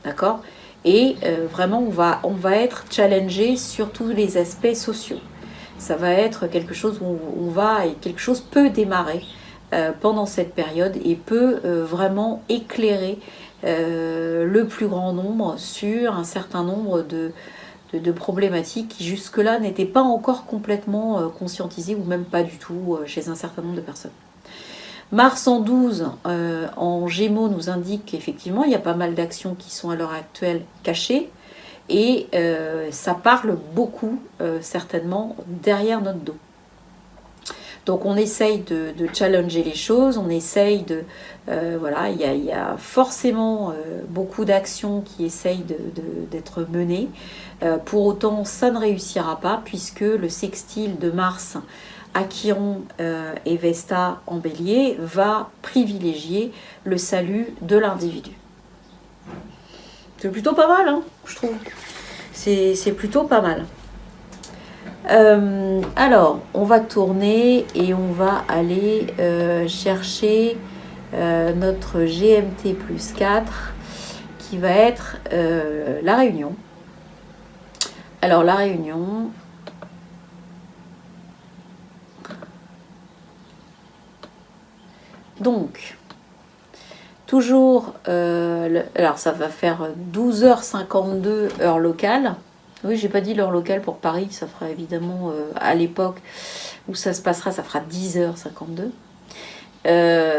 D'accord ? Et vraiment, on va être challengé sur tous les aspects sociaux. Ça va être quelque chose où quelque chose peut démarrer pendant cette période et peut vraiment éclairer le plus grand nombre sur un certain nombre de problématiques qui jusque-là n'étaient pas encore complètement conscientisées ou même pas du tout chez un certain nombre de personnes. Mars en 12 en Gémeaux nous indique qu'effectivement il y a pas mal d'actions qui sont à l'heure actuelle cachées et ça parle beaucoup certainement derrière notre dos. Donc on essaye de challenger les choses, on essaye de... voilà, il y a forcément beaucoup d'actions qui essayent d'être menées. Pour autant, ça ne réussira pas puisque le sextile de Mars à Chiron et Vesta en Bélier va privilégier le salut de l'individu. C'est plutôt pas mal, hein, je trouve. C'est plutôt pas mal. Alors, on va tourner et on va aller chercher notre GMT plus 4 qui va être la Réunion. Alors, la Réunion... Donc, toujours, alors ça va faire 12h52 heure locale. Oui, j'ai pas dit l'heure locale pour Paris, ça fera évidemment à l'époque où ça se passera, ça fera 10h52.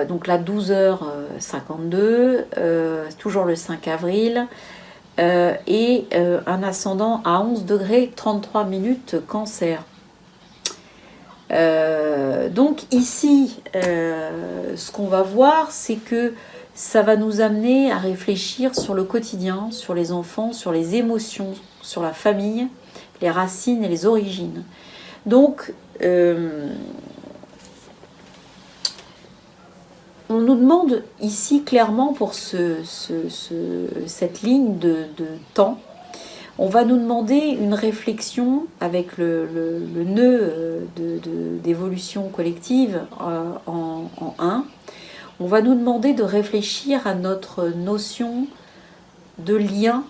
Donc là, 12h52, toujours le 5 avril, et un ascendant à 11 degrés 33 minutes Cancer. Donc ici, ce qu'on va voir, c'est que ça va nous amener à réfléchir sur le quotidien, sur les enfants, sur les émotions, sur la famille, les racines et les origines. Donc, on nous demande ici clairement pour cette ligne de temps, on va nous demander une réflexion avec le nœud d'évolution collective en 1. On va nous demander de réfléchir à notre notion de lien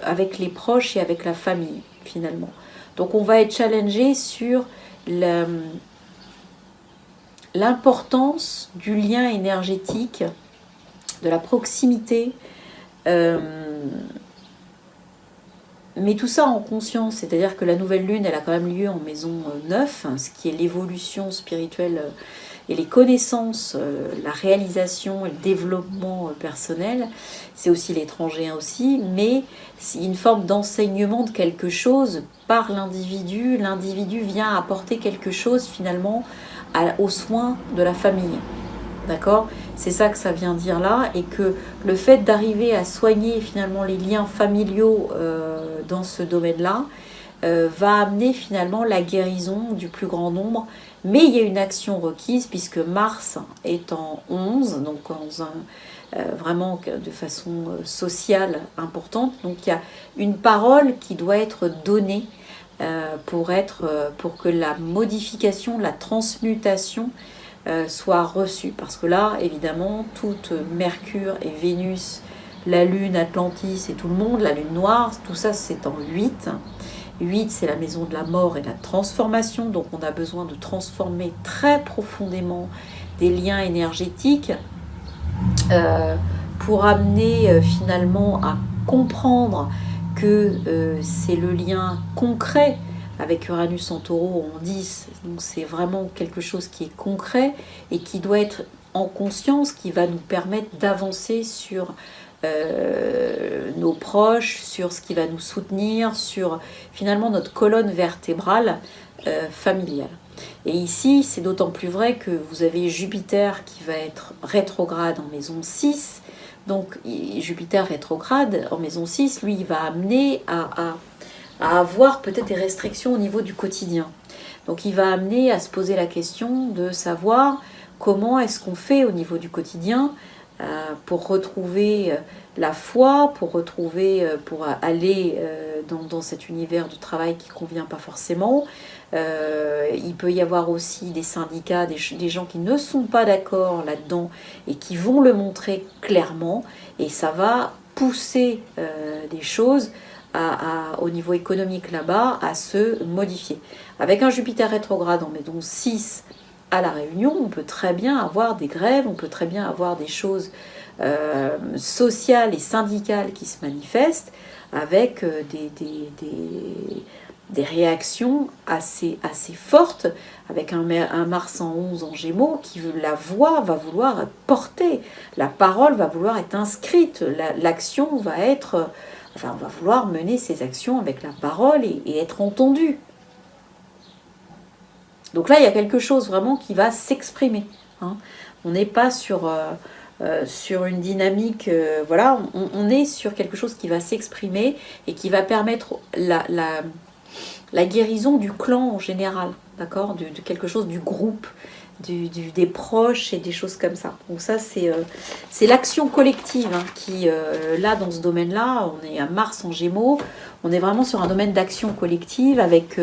avec les proches et avec la famille, finalement. Donc on va être challengé sur l'importance du lien énergétique, de la proximité, mais tout ça en conscience, c'est-à-dire que la nouvelle lune, elle a quand même lieu en maison 9, ce qui est l'évolution spirituelle et les connaissances, la réalisation et le développement personnel. C'est aussi l'étranger aussi, mais c'est une forme d'enseignement de quelque chose par l'individu. L'individu vient apporter quelque chose finalement aux soins de la famille. D'accord ? C'est ça que ça vient dire là, et que le fait d'arriver à soigner finalement les liens familiaux dans ce domaine-là va amener finalement la guérison du plus grand nombre. Mais il y a une action requise puisque Mars est en 11, donc vraiment de façon sociale importante. Donc il y a une parole qui doit être donnée pour que la modification, la transmutation soit reçue. Parce que là, évidemment, toute Mercure et Vénus, la Lune, Atlantis et tout le monde, la Lune noire, tout ça c'est en 8. 8, c'est la maison de la mort et de la transformation, donc on a besoin de transformer très profondément des liens énergétiques pour amener finalement à comprendre que c'est le lien concret avec Uranus en taureau en 10, donc c'est vraiment quelque chose qui est concret et qui doit être en conscience, qui va nous permettre d'avancer sur nos proches, sur ce qui va nous soutenir, sur finalement notre colonne vertébrale familiale. Et ici, c'est d'autant plus vrai que vous avez Jupiter qui va être rétrograde en maison 6. Donc Jupiter rétrograde en maison 6, lui, il va amener à avoir peut-être des restrictions au niveau du quotidien. Donc il va amener à se poser la question de savoir comment est-ce qu'on fait au niveau du quotidien pour retrouver la foi, pour aller dans cet univers du travail qui ne convient pas forcément. Il peut y avoir aussi des syndicats, des gens qui ne sont pas d'accord là-dedans et qui vont le montrer clairement, et ça va pousser des choses au niveau économique là-bas à se modifier. Avec un Jupiter rétrograde en maison 6 à La Réunion, on peut très bien avoir des grèves, on peut très bien avoir des choses sociales et syndicales qui se manifestent avec des réactions assez fortes, avec un Mars en 11 en Gémeaux qui, la voix va vouloir porter, la parole va vouloir être inscrite, l'action va être... Enfin, on va vouloir mener ses actions avec la parole et être entendu. Donc là, il y a quelque chose vraiment qui va s'exprimer. Hein. On n'est pas sur une dynamique... voilà, on est sur quelque chose qui va s'exprimer et qui va permettre la guérison du clan en général, d'accord, de quelque chose du groupe, des proches et des choses comme ça. Donc ça, c'est l'action collective hein, qui, là, dans ce domaine-là, on est à Mars en Gémeaux, on est vraiment sur un domaine d'action collective avec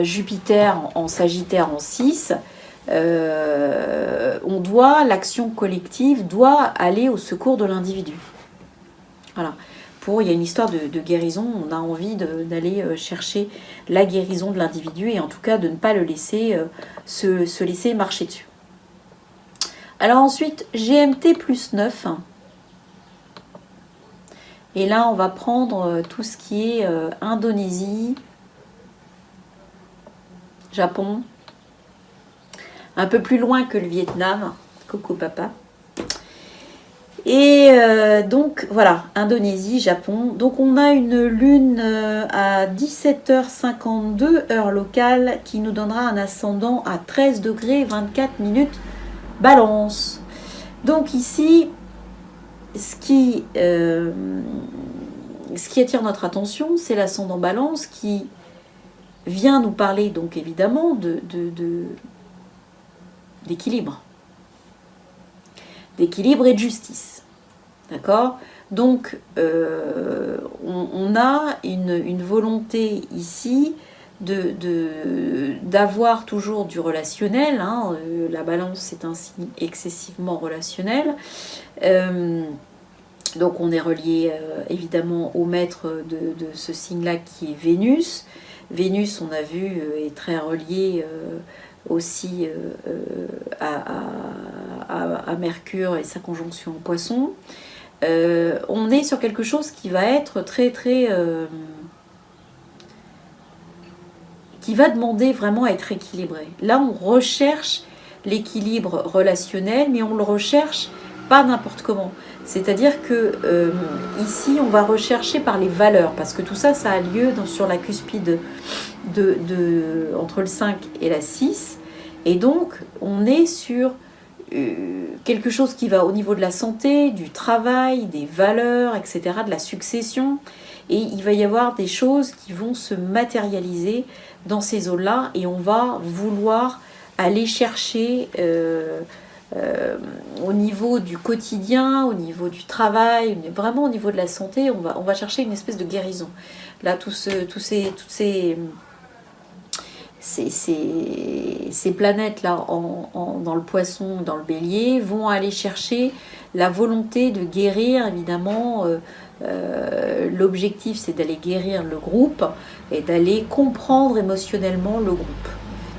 Jupiter en Sagittaire en 6. L'action collective doit aller au secours de l'individu. Voilà. Il y a une histoire de guérison, on a envie d'aller chercher la guérison de l'individu et en tout cas de ne pas le laisser se laisser marcher dessus. Alors ensuite, GMT plus 9. Et là, on va prendre tout ce qui est Indonésie, Japon, un peu plus loin que le Vietnam. Coucou papa. Et donc voilà, Indonésie, Japon. Donc on a une lune à 17h52 heure locale qui nous donnera un ascendant à 13 degrés 24 minutes Balance. Donc ici, ce qui attire notre attention, c'est l'ascendant Balance qui vient nous parler donc évidemment d'équilibre. D'équilibre et de justice. D'accord ? Donc, on a une volonté ici d'avoir toujours du relationnel. Hein. La balance, c'est un signe excessivement relationnel. Donc, on est relié évidemment au maître de ce signe-là qui est Vénus. Vénus, on a vu, est très relié aussi à Mercure et sa conjonction en Poisson. On est sur quelque chose qui va être très qui va demander vraiment à être équilibré. Là, on recherche l'équilibre relationnel, mais on le recherche pas n'importe comment. C'est-à-dire que ici, on va rechercher par les valeurs, parce que tout ça, ça a lieu sur la cuspide entre le 5 et la 6. Et donc, on est sur quelque chose qui va au niveau de la santé, du travail, des valeurs, etc., de la succession. Et il va y avoir des choses qui vont se matérialiser dans ces zones-là, et on va vouloir aller chercher au niveau du quotidien, au niveau du travail, vraiment au niveau de la santé, on va chercher une espèce de guérison. Là, toutes ces planètes-là dans le Poisson, dans le Bélier, vont aller chercher la volonté de guérir, évidemment. L'objectif, c'est d'aller guérir le groupe et d'aller comprendre émotionnellement le groupe.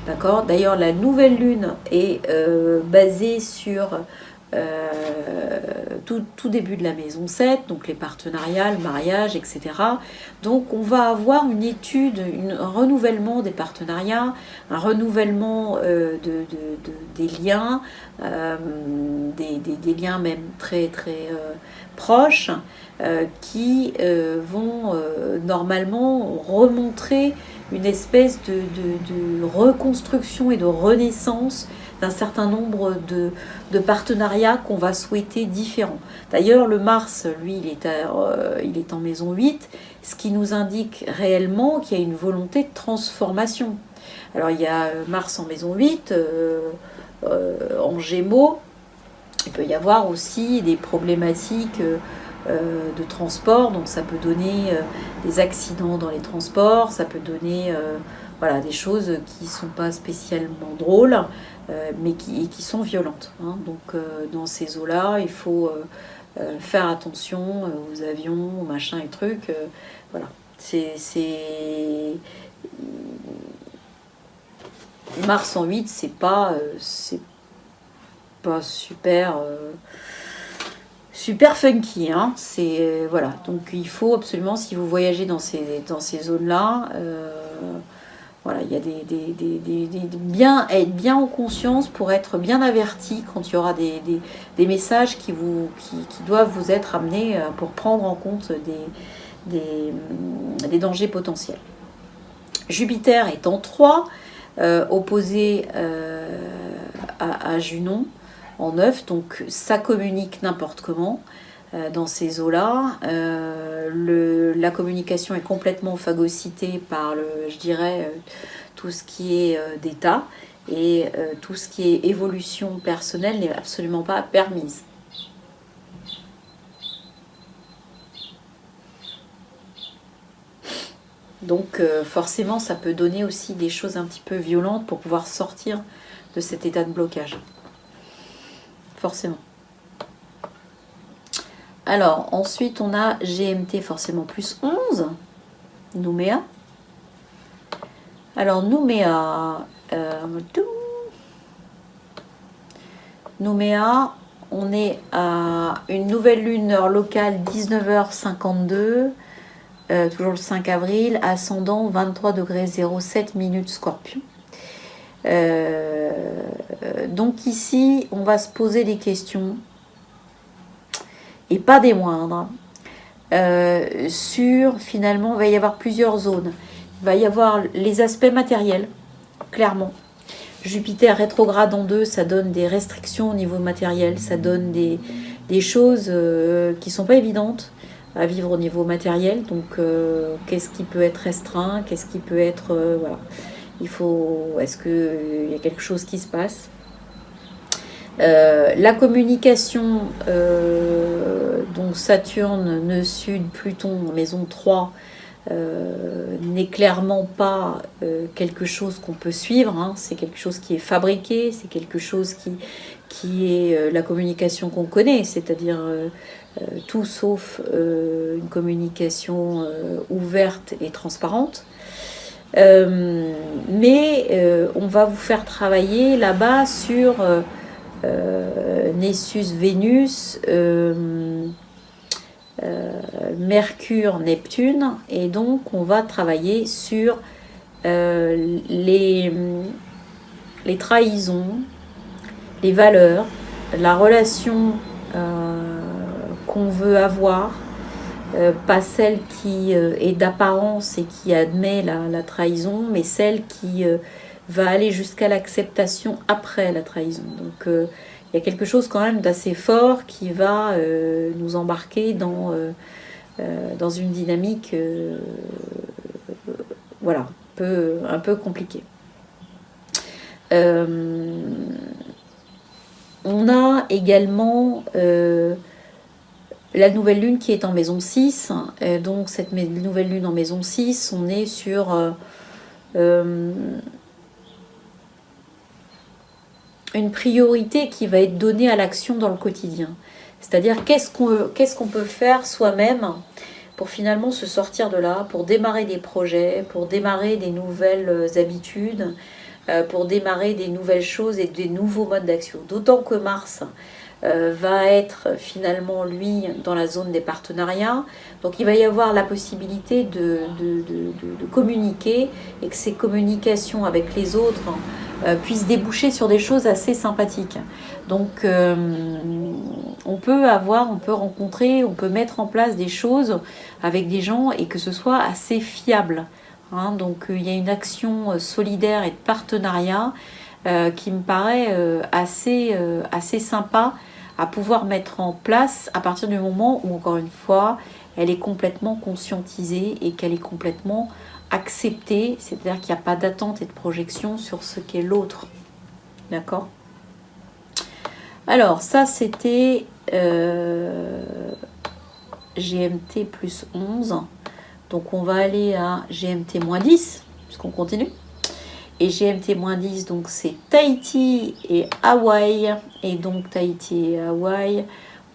D'accord ? D'ailleurs, la nouvelle lune est basée sur tout début de la maison 7, donc les partenariats, le mariage, etc. Donc on va avoir une étude, un renouvellement des partenariats, un renouvellement des liens, des liens même très très proches, qui vont normalement remontrer une espèce de reconstruction et de renaissance d'un certain nombre de partenariats qu'on va souhaiter différents. D'ailleurs, le Mars, lui, il est en maison 8, ce qui nous indique réellement qu'il y a une volonté de transformation. Alors, il y a Mars en maison 8, en Gémeaux. Il peut y avoir aussi des problématiques de transport, donc ça peut donner des accidents dans les transports, ça peut donner voilà, des choses qui ne sont pas spécialement drôles, mais qui sont violentes. Hein. Donc dans ces eaux-là, il faut faire attention aux avions, aux machins et trucs. Voilà. Mars en 8, c'est pas super super funky, hein. C'est voilà. Donc il faut absolument, si vous voyagez dans ces zones-là, voilà, il y a bien être bien en conscience pour être bien averti quand il y aura des messages qui doivent vous être amenés pour prendre en compte des dangers potentiels. Jupiter est en 3, opposé à Junon en 9, donc ça communique n'importe comment dans ces eaux-là. La communication est complètement phagocytée par je dirais, tout ce qui est d'état, et tout ce qui est évolution personnelle n'est absolument pas permise. Donc forcément, ça peut donner aussi des choses un petit peu violentes pour pouvoir sortir de cet état de blocage. Forcément. Alors, ensuite, on a GMT forcément plus 11, Nouméa. Alors, Nouméa, on est à une nouvelle lune heure locale, 19h52, toujours le 5 avril, ascendant 23 degrés 07 minutes Scorpion. Donc ici, on va se poser des questions, et pas des moindres, sur, finalement, il va y avoir plusieurs zones. Il va y avoir les aspects matériels, clairement. Jupiter rétrograde en 2, ça donne des restrictions au niveau matériel, ça donne des choses qui ne sont pas évidentes à vivre au niveau matériel. Donc, qu'est-ce qui peut être restreint, qu'est-ce qui peut être... voilà. Est-ce qu'il y a quelque chose qui se passe? La communication, donc Saturne, nœud sud, Pluton, maison 3, n'est clairement pas quelque chose qu'on peut suivre, hein. C'est quelque chose qui est fabriqué, c'est quelque chose qui est la communication qu'on connaît, c'est-à-dire tout sauf une communication ouverte et transparente. Mais on va vous faire travailler là-bas sur Nessus, Vénus, Mercure, Neptune, et donc on va travailler sur les trahisons, les valeurs, la relation qu'on veut avoir, pas celle qui est d'apparence et qui admet la trahison, mais celle qui va aller jusqu'à l'acceptation après la trahison. Donc il y a quelque chose quand même d'assez fort qui va nous embarquer dans une dynamique voilà, un peu compliquée. On a également la nouvelle lune qui est en maison 6. Donc cette nouvelle lune en maison 6, on est sur une priorité qui va être donnée à l'action dans le quotidien. C'est-à-dire qu'est-ce qu'on peut faire soi-même pour finalement se sortir de là, pour démarrer des projets, pour démarrer des nouvelles habitudes, pour démarrer des nouvelles choses et des nouveaux modes d'action. D'autant que Mars va être finalement, lui, dans la zone des partenariats. Donc il va y avoir la possibilité de communiquer et que ces communications avec les autres puissent déboucher sur des choses assez sympathiques. Donc on peut rencontrer, on peut mettre en place des choses avec des gens et que ce soit assez fiable. Hein. Donc il y a une action solidaire et de partenariat qui me paraît assez sympa à pouvoir mettre en place à partir du moment où, encore une fois, elle est complètement conscientisée et qu'elle est complètement acceptée, c'est-à-dire qu'il n'y a pas d'attente et de projection sur ce qu'est l'autre. D'accord ? Alors, ça, c'était GMT plus 11. Donc, on va aller à GMT moins 10, puisqu'on continue. Et GMT-10, donc c'est Tahiti et Hawaï. Et donc Tahiti et Hawaï,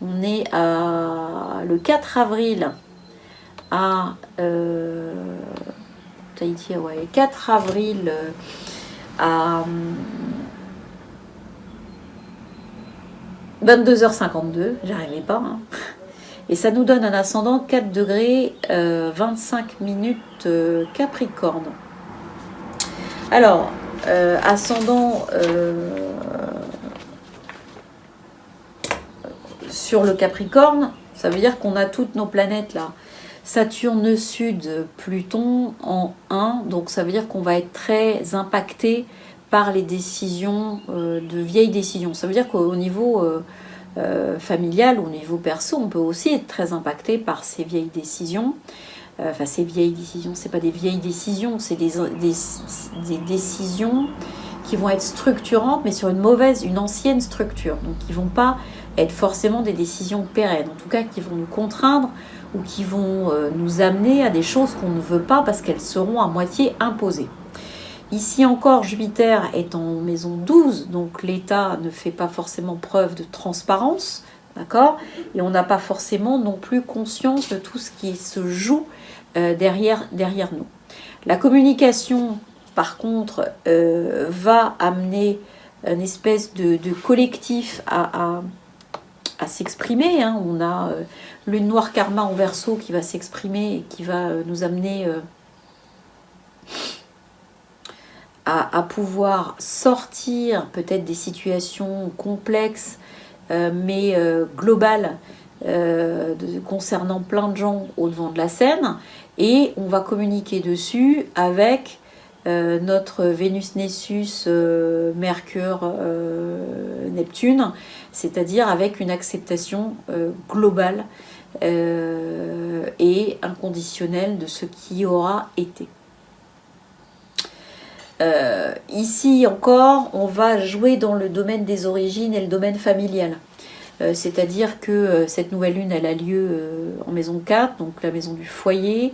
on est le 4 avril à Tahiti, Hawaï, 4 avril à 22h52, j'arrivais pas. Hein. Et ça nous donne un ascendant 4 degrés 25 minutes Capricorne. Alors, ascendant sur le Capricorne, ça veut dire qu'on a toutes nos planètes là. Saturne Sud, Pluton en 1, donc ça veut dire qu'on va être très impacté par les décisions, de vieilles décisions. Ça veut dire qu'au niveau familial, au niveau perso, on peut aussi être très impacté par ces vieilles décisions. Enfin, ces vieilles décisions, c'est pas des vieilles décisions, c'est des décisions qui vont être structurantes, mais sur une ancienne structure. Donc, qui vont pas être forcément des décisions pérennes, en tout cas qui vont nous contraindre ou qui vont nous amener à des choses qu'on ne veut pas parce qu'elles seront à moitié imposées. Ici encore, Jupiter est en maison 12, donc l'État ne fait pas forcément preuve de transparence, d'accord ? Et on n'a pas forcément non plus conscience de tout ce qui se joue derrière nous. La communication, par contre, va amener une espèce de collectif à s'exprimer. Hein. On a Lune Noire Karma en Verseau qui va s'exprimer et qui va nous amener à pouvoir sortir peut-être des situations complexes, mais globales, concernant plein de gens au devant de la scène. Et on va communiquer dessus avec notre Vénus Nessus Mercure Neptune, c'est-à-dire avec une acceptation globale et inconditionnelle de ce qui aura été. Ici encore, on va jouer dans le domaine des origines et le domaine familial. C'est-à-dire que cette nouvelle lune, elle a lieu en maison 4, donc la maison du foyer,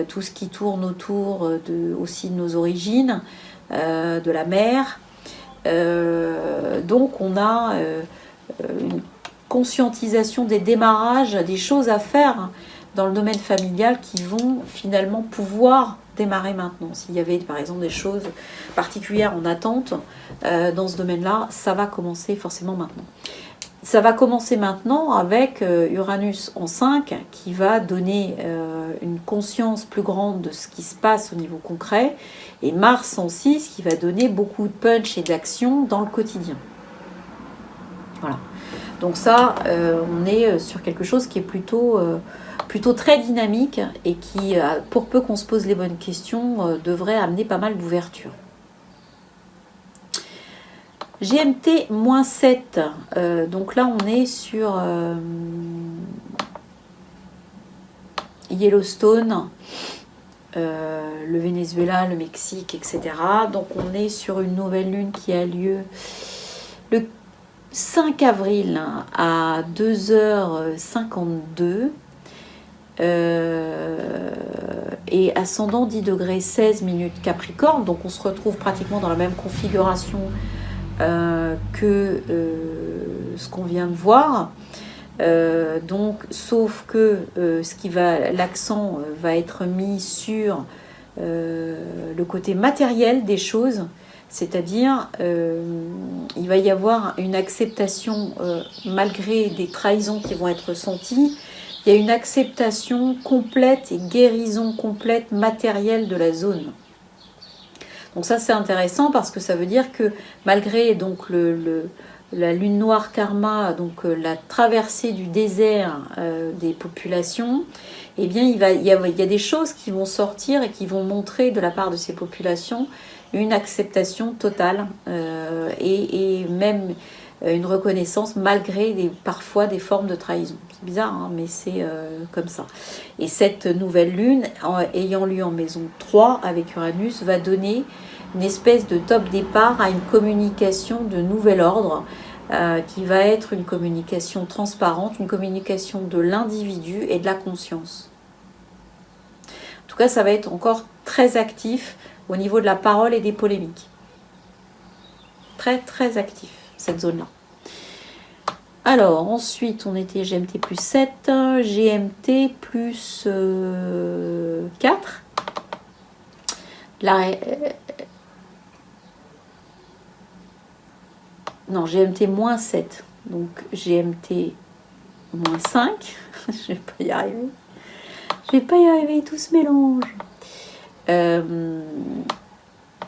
tout ce qui tourne autour aussi de nos origines, de la mère. Donc on a une conscientisation des démarrages, des choses à faire dans le domaine familial qui vont finalement pouvoir démarrer maintenant. S'il y avait par exemple des choses particulières en attente dans ce domaine-là, ça va commencer forcément maintenant. Ça va commencer maintenant avec Uranus en 5 qui va donner une conscience plus grande de ce qui se passe au niveau concret, et Mars en 6 qui va donner beaucoup de punch et d'action dans le quotidien. Voilà. Donc ça, on est sur quelque chose qui est plutôt très dynamique et qui, pour peu qu'on se pose les bonnes questions, devrait amener pas mal d'ouverture. GMT-7, donc là on est sur Yellowstone, le Venezuela, le Mexique, etc. Donc on est sur une nouvelle lune qui a lieu le 5 avril à 2h52 et ascendant 10 degrés 16 minutes Capricorne. Donc on se retrouve pratiquement dans la même configuration que ce qu'on vient de voir, donc sauf que l'accent va être mis sur le côté matériel des choses, C'est-à-dire, il va y avoir une acceptation, malgré des trahisons qui vont être ressenties, il y a une acceptation complète et guérison complète matérielle de la zone. Donc ça c'est intéressant parce que ça veut dire que malgré donc la lune noire karma, donc la traversée du désert des populations, eh bien il y a des choses qui vont sortir et qui vont montrer de la part de ces populations une acceptation totale et même une reconnaissance malgré parfois des formes de trahison. C'est bizarre, hein, mais c'est comme ça. Et cette nouvelle lune, ayant lieu en maison 3 avec Uranus, va donner une espèce de top départ à une communication de nouvel ordre qui va être une communication transparente, une communication de l'individu et de la conscience. En tout cas, ça va être encore très actif au niveau de la parole et des polémiques. Très, très actif, cette zone-là. Alors, ensuite, on était GMT plus 7, GMT plus 4. Non, GMT moins 7. Donc, GMT moins 5. Je vais pas y arriver. Je vais pas y arriver, tout se mélange.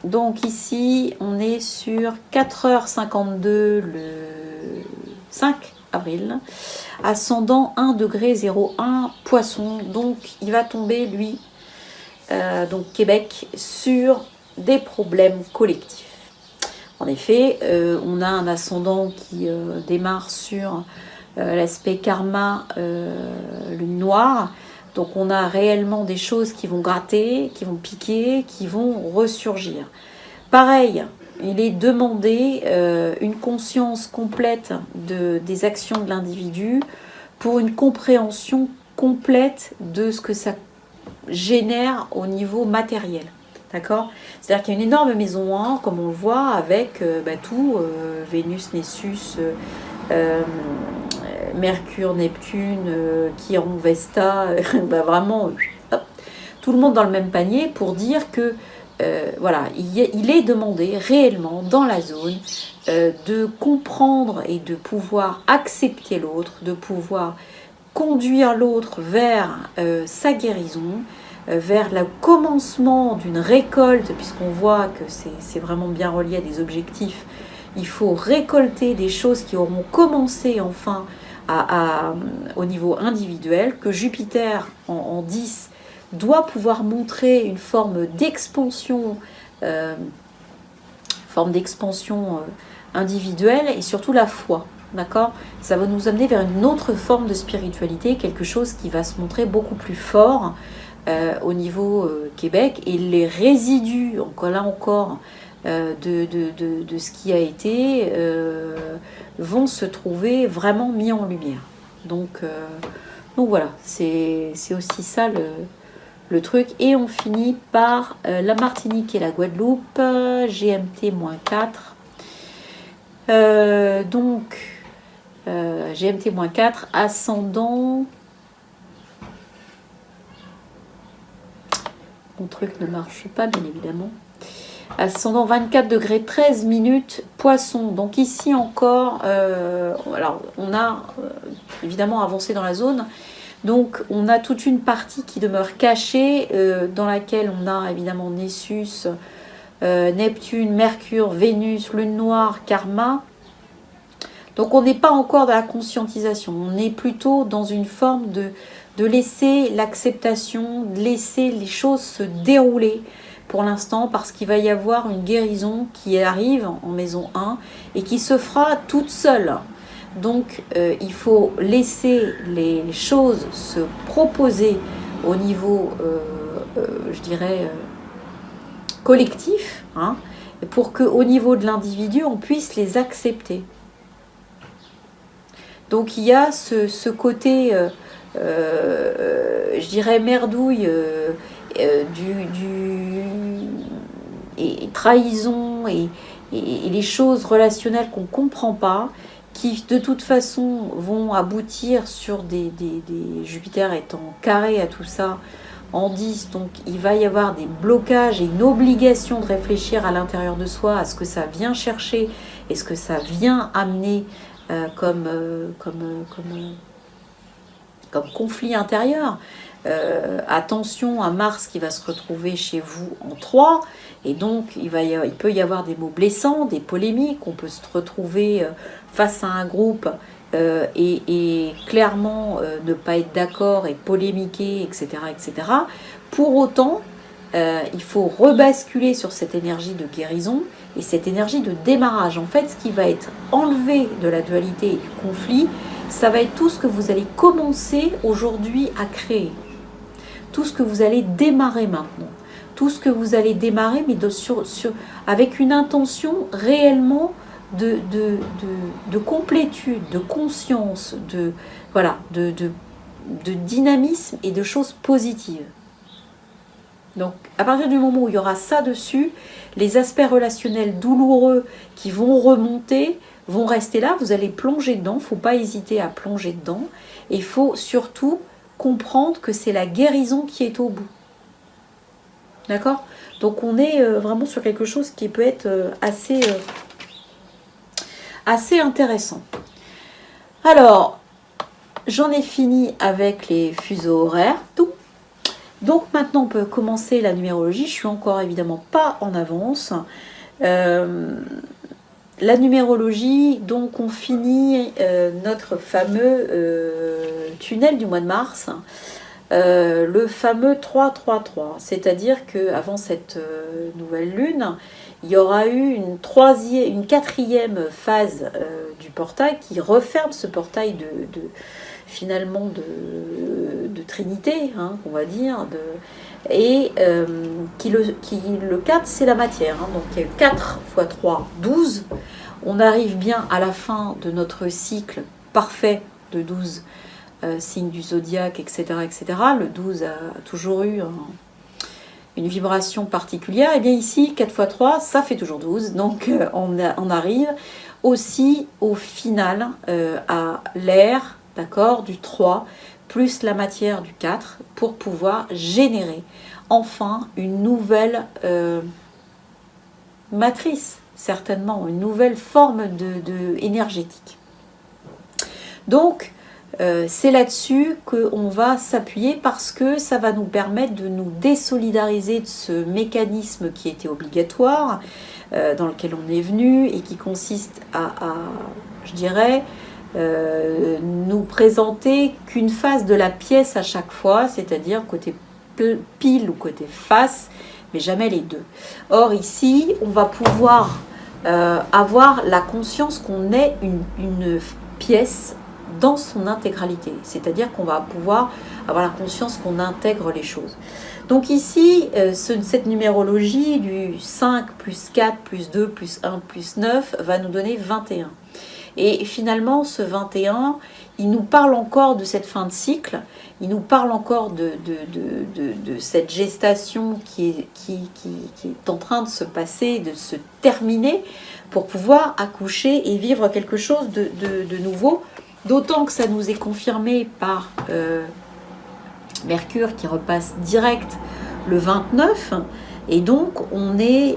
Donc ici, on est sur 4h52 le 5 avril, ascendant 1 degré 01 Poisson. Donc il va tomber, lui, donc Québec, sur des problèmes collectifs. En effet, on a un ascendant qui démarre sur l'aspect karma, lune noire. Donc on a réellement des choses qui vont gratter, qui vont piquer, qui vont ressurgir. Pareil, il est demandé une conscience complète des actions de l'individu pour une compréhension complète de ce que ça génère au niveau matériel. D'accord ? C'est-à-dire qu'il y a une énorme maison 1, comme on le voit, avec tout, Vénus, Nessus, Mercure, Neptune, Chiron, Vesta, vraiment hop, tout le monde dans le même panier pour dire que voilà, il est demandé réellement dans la zone de comprendre et de pouvoir accepter l'autre, de pouvoir conduire l'autre vers sa guérison, vers le commencement d'une récolte, puisqu'on voit que c'est vraiment bien relié à des objectifs. Il faut récolter des choses qui auront commencé enfin au niveau individuel, que Jupiter en 10 doit pouvoir montrer une forme d'expansion individuelle et surtout la foi. D'accord ? Ça va nous amener vers une autre forme de spiritualité, quelque chose qui va se montrer beaucoup plus fort au niveau Québec, et les résidus, là encore, de ce qui a été vont se trouver vraiment mis en lumière. Donc voilà, c'est aussi ça le truc. Et on finit par la Martinique et la Guadeloupe, GMT-4. GMT-4, ascendant... Mon truc ne marche pas, bien évidemment. Ascendant 24 degrés 13 minutes Poisson. Donc ici encore, alors on a évidemment avancé dans la zone. Donc on a toute une partie qui demeure cachée, dans laquelle on a évidemment Nessus, Neptune, Mercure, Vénus, Lune Noire, Karma. Donc on n'est pas encore dans la conscientisation. On est plutôt dans une forme de laisser l'acceptation, de laisser les choses se dérouler pour l'instant, parce qu'il va y avoir une guérison qui arrive en maison 1 et qui se fera toute seule. Donc il faut laisser les choses se proposer au niveau, je dirais, collectif, hein, pour qu'au niveau de l'individu, on puisse les accepter. Donc il y a ce côté, je dirais, merdouille, et trahison et les choses relationnelles qu'on ne comprend pas, qui de toute façon vont aboutir sur des Jupiter étant carré à tout ça, en 10. Donc il va y avoir des blocages et une obligation de réfléchir à l'intérieur de soi à ce que ça vient chercher et ce que ça vient amener comme conflit intérieur. Attention à Mars qui va se retrouver chez vous en 3, et donc il peut y avoir des mots blessants, des polémiques, on peut se retrouver face à un groupe et clairement ne pas être d'accord et polémiquer, etc. etc. Pour autant, il faut rebasculer sur cette énergie de guérison et cette énergie de démarrage. En fait, ce qui va être enlevé de la dualité et du conflit, ça va être tout ce que vous allez commencer aujourd'hui à créer. Tout ce que vous allez démarrer maintenant. Tout ce que vous allez démarrer, mais avec une intention réellement de complétude, de conscience, de dynamisme et de choses positives. Donc, à partir du moment où il y aura ça dessus, les aspects relationnels douloureux qui vont remonter vont rester là. Vous allez plonger dedans. Il ne faut pas hésiter à plonger dedans. Et il faut surtout comprendre que c'est la guérison qui est au bout. D'accord ? Donc, on est vraiment sur quelque chose qui peut être assez intéressant. Alors, j'en ai fini avec les fuseaux horaires, tout. Donc maintenant on peut commencer la numérologie. Je suis encore évidemment pas en avance. La numérologie, donc on finit notre fameux tunnel du mois de mars, le fameux 3-3-3. C'est-à-dire qu'avant cette nouvelle lune, il y aura eu une quatrième phase du portail qui referme ce portail finalement de Trinité, hein, on va dire, et le 4, c'est la matière. Hein, donc il y a 4 x 3, 12. On arrive bien à la fin de notre cycle parfait de 12 signes du zodiaque, etc., etc. Le 12 a toujours eu une vibration particulière. Et bien ici, 4 x 3, ça fait toujours 12. Donc on arrive aussi au final à l'ère, d'accord, du 3, plus la matière du 4, pour pouvoir générer enfin une nouvelle matrice, certainement, une nouvelle forme énergétique. Donc, c'est là-dessus qu'on va s'appuyer parce que ça va nous permettre de nous désolidariser de ce mécanisme qui était obligatoire, dans lequel on est venu et qui consiste à je dirais, nous présenter qu'une face de la pièce à chaque fois, c'est-à-dire côté pile ou côté face, mais jamais les deux. Or ici, on va pouvoir avoir la conscience qu'on est une pièce dans son intégralité, c'est-à-dire qu'on va pouvoir avoir la conscience qu'on intègre les choses. Donc ici, cette numérologie du 5 plus 4 plus 2 plus 1 plus 9 va nous donner 21. Et finalement, ce 21, il nous parle encore de cette fin de cycle, il nous parle encore de cette gestation qui est en train de se passer, de se terminer, pour pouvoir accoucher et vivre quelque chose de nouveau. D'autant que ça nous est confirmé par Mercure qui repasse direct le 29. Et donc, on est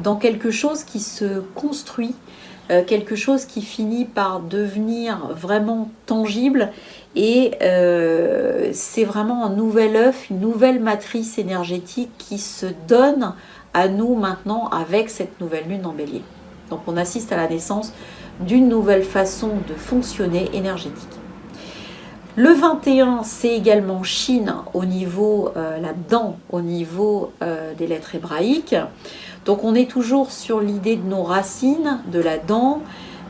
dans quelque chose qui se construit, quelque chose qui finit par devenir vraiment tangible. Et c'est vraiment un nouvel œuf, une nouvelle matrice énergétique qui se donne à nous maintenant avec cette nouvelle lune en bélier. Donc, on assiste à la naissance d'une nouvelle façon de fonctionner énergétique. Le 21, c'est également Chine au niveau, là-dedans, au niveau des lettres hébraïques. Donc on est toujours sur l'idée de nos racines, de la dent,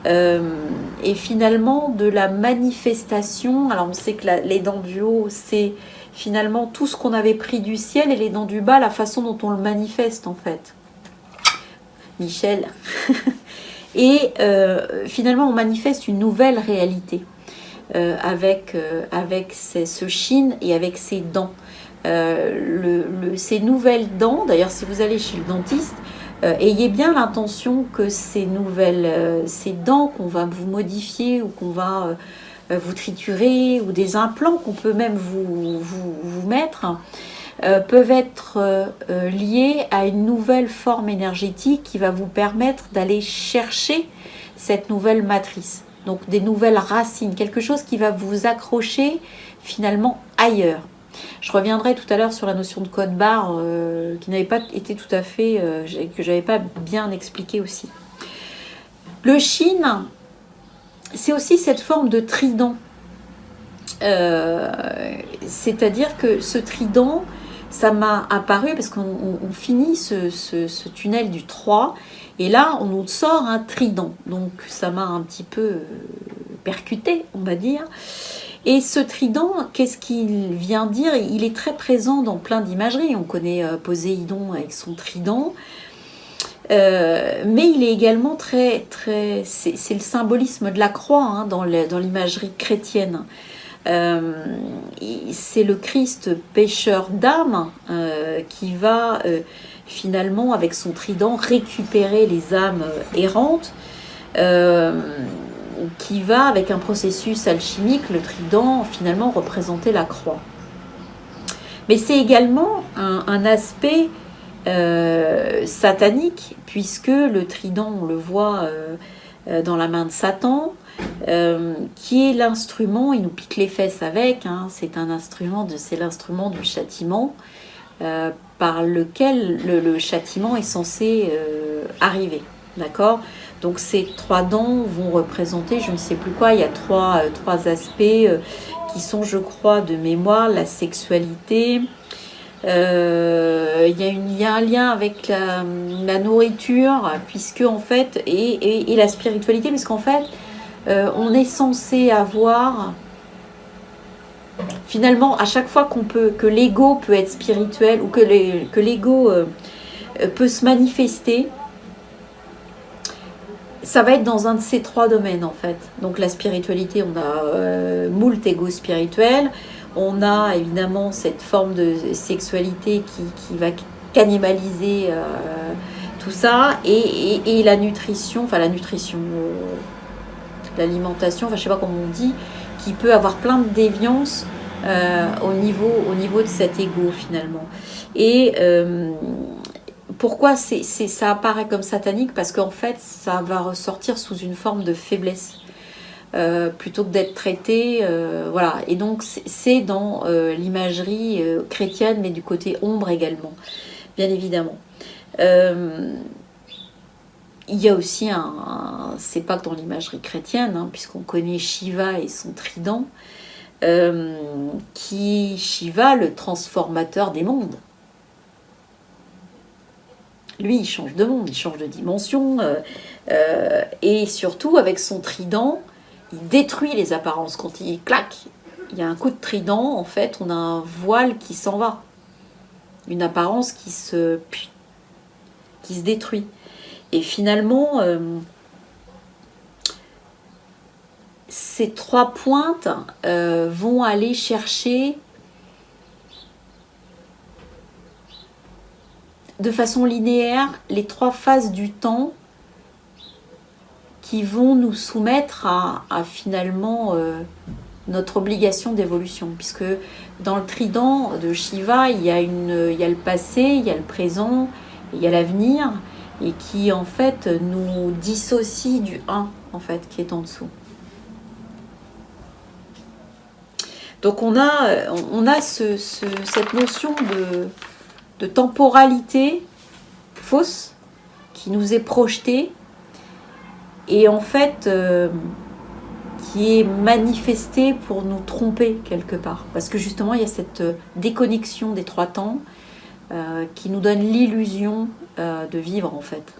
et finalement de la manifestation. Alors on sait que les dents du haut, c'est finalement tout ce qu'on avait pris du ciel, et les dents du bas, la façon dont on le manifeste en fait. Michel. Et finalement, on manifeste une nouvelle réalité avec ce chine et avec ses dents. Ces nouvelles dents, d'ailleurs, si vous allez chez le dentiste, ayez bien l'intention que ces dents qu'on va vous modifier ou qu'on va vous triturer, ou des implants qu'on peut même vous mettre, peuvent être liés à une nouvelle forme énergétique qui va vous permettre d'aller chercher cette nouvelle matrice. Donc des nouvelles racines, quelque chose qui va vous accrocher finalement ailleurs. Je reviendrai tout à l'heure sur la notion de code barre qui n'avait pas été tout à fait, que j'avais pas bien expliqué aussi. Le Shin, c'est aussi cette forme de trident. C'est-à-dire que ce trident, ça m'a apparu parce qu'on finit ce tunnel du 3 et là on nous sort un trident. Donc ça m'a un petit peu percuté, on va dire. Et ce trident, qu'est-ce qu'il vient dire? Il est très présent dans plein d'imageries. On connaît Poséidon avec son trident. Mais il est également c'est le symbolisme de la croix hein, dans l'imagerie chrétienne. C'est le Christ pêcheur d'âmes qui va finalement avec son trident récupérer les âmes errantes, qui va avec un processus alchimique, le trident finalement représenter la croix. Mais c'est également un aspect satanique, puisque le trident, on le voit dans la main de Satan, qui est l'instrument, il nous pique les fesses avec, hein, c'est l'instrument du châtiment, par lequel le châtiment est censé arriver, d'accord? Donc ces 3 dents vont représenter, je ne sais plus quoi, il y a trois aspects qui sont, je crois, de mémoire, la sexualité. Il y a un lien avec la nourriture, puisque en fait, et la spiritualité, puisqu'en fait, on est censé avoir, finalement, à chaque fois que l'ego peut être spirituel, ou que l'ego peut se manifester, ça va être dans un de ces 3 domaines, en fait. Donc la spiritualité, on a moult ego spirituel. On a évidemment cette forme de sexualité qui va cannibaliser tout ça. Et la nutrition, l'alimentation, je ne sais pas comment on dit, qui peut avoir plein de déviances au niveau de cet ego, finalement. Et pourquoi ça apparaît comme satanique? Parce qu'en fait, ça va ressortir sous une forme de faiblesse. Plutôt que d'être traité, voilà. Et donc c'est dans l'imagerie chrétienne, mais du côté ombre également, bien évidemment. Il y a aussi c'est pas que dans l'imagerie chrétienne, hein, puisqu'on connaît Shiva et son trident, Shiva, le transformateur des mondes. Lui, il change de monde, il change de dimension, et surtout avec son trident, il détruit les apparences. Quand il claque, il y a un coup de trident, en fait, on a un voile qui s'en va. Une apparence qui se détruit. Et finalement, ces 3 pointes vont aller chercher de façon linéaire les 3 phases du temps qui vont nous soumettre à finalement notre obligation d'évolution, puisque dans le trident de Shiva, il y a le passé, il y a le présent, il y a l'avenir, et qui en fait nous dissocie du 1 en fait qui est en dessous. Donc on a cette notion de temporalité fausse qui nous est projetée et en fait qui est manifestée pour nous tromper quelque part. Parce que justement, il y a cette déconnexion des 3 temps qui nous donne l'illusion de vivre en fait.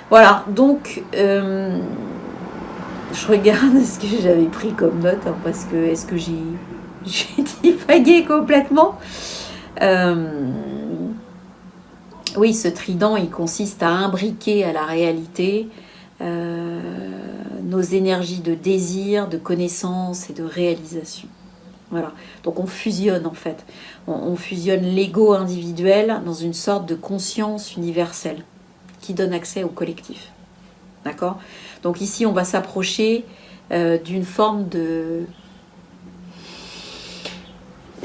Voilà, donc je regarde ce que j'avais pris comme note, hein, parce que est-ce que j'ai divagué complètement. Oui, ce trident, il consiste à imbriquer à la réalité nos énergies de désir, de connaissance et de réalisation. Voilà. Donc on fusionne en fait. On fusionne l'ego individuel dans une sorte de conscience universelle qui donne accès au collectif. D'accord? Donc ici, on va s'approcher d'une forme de...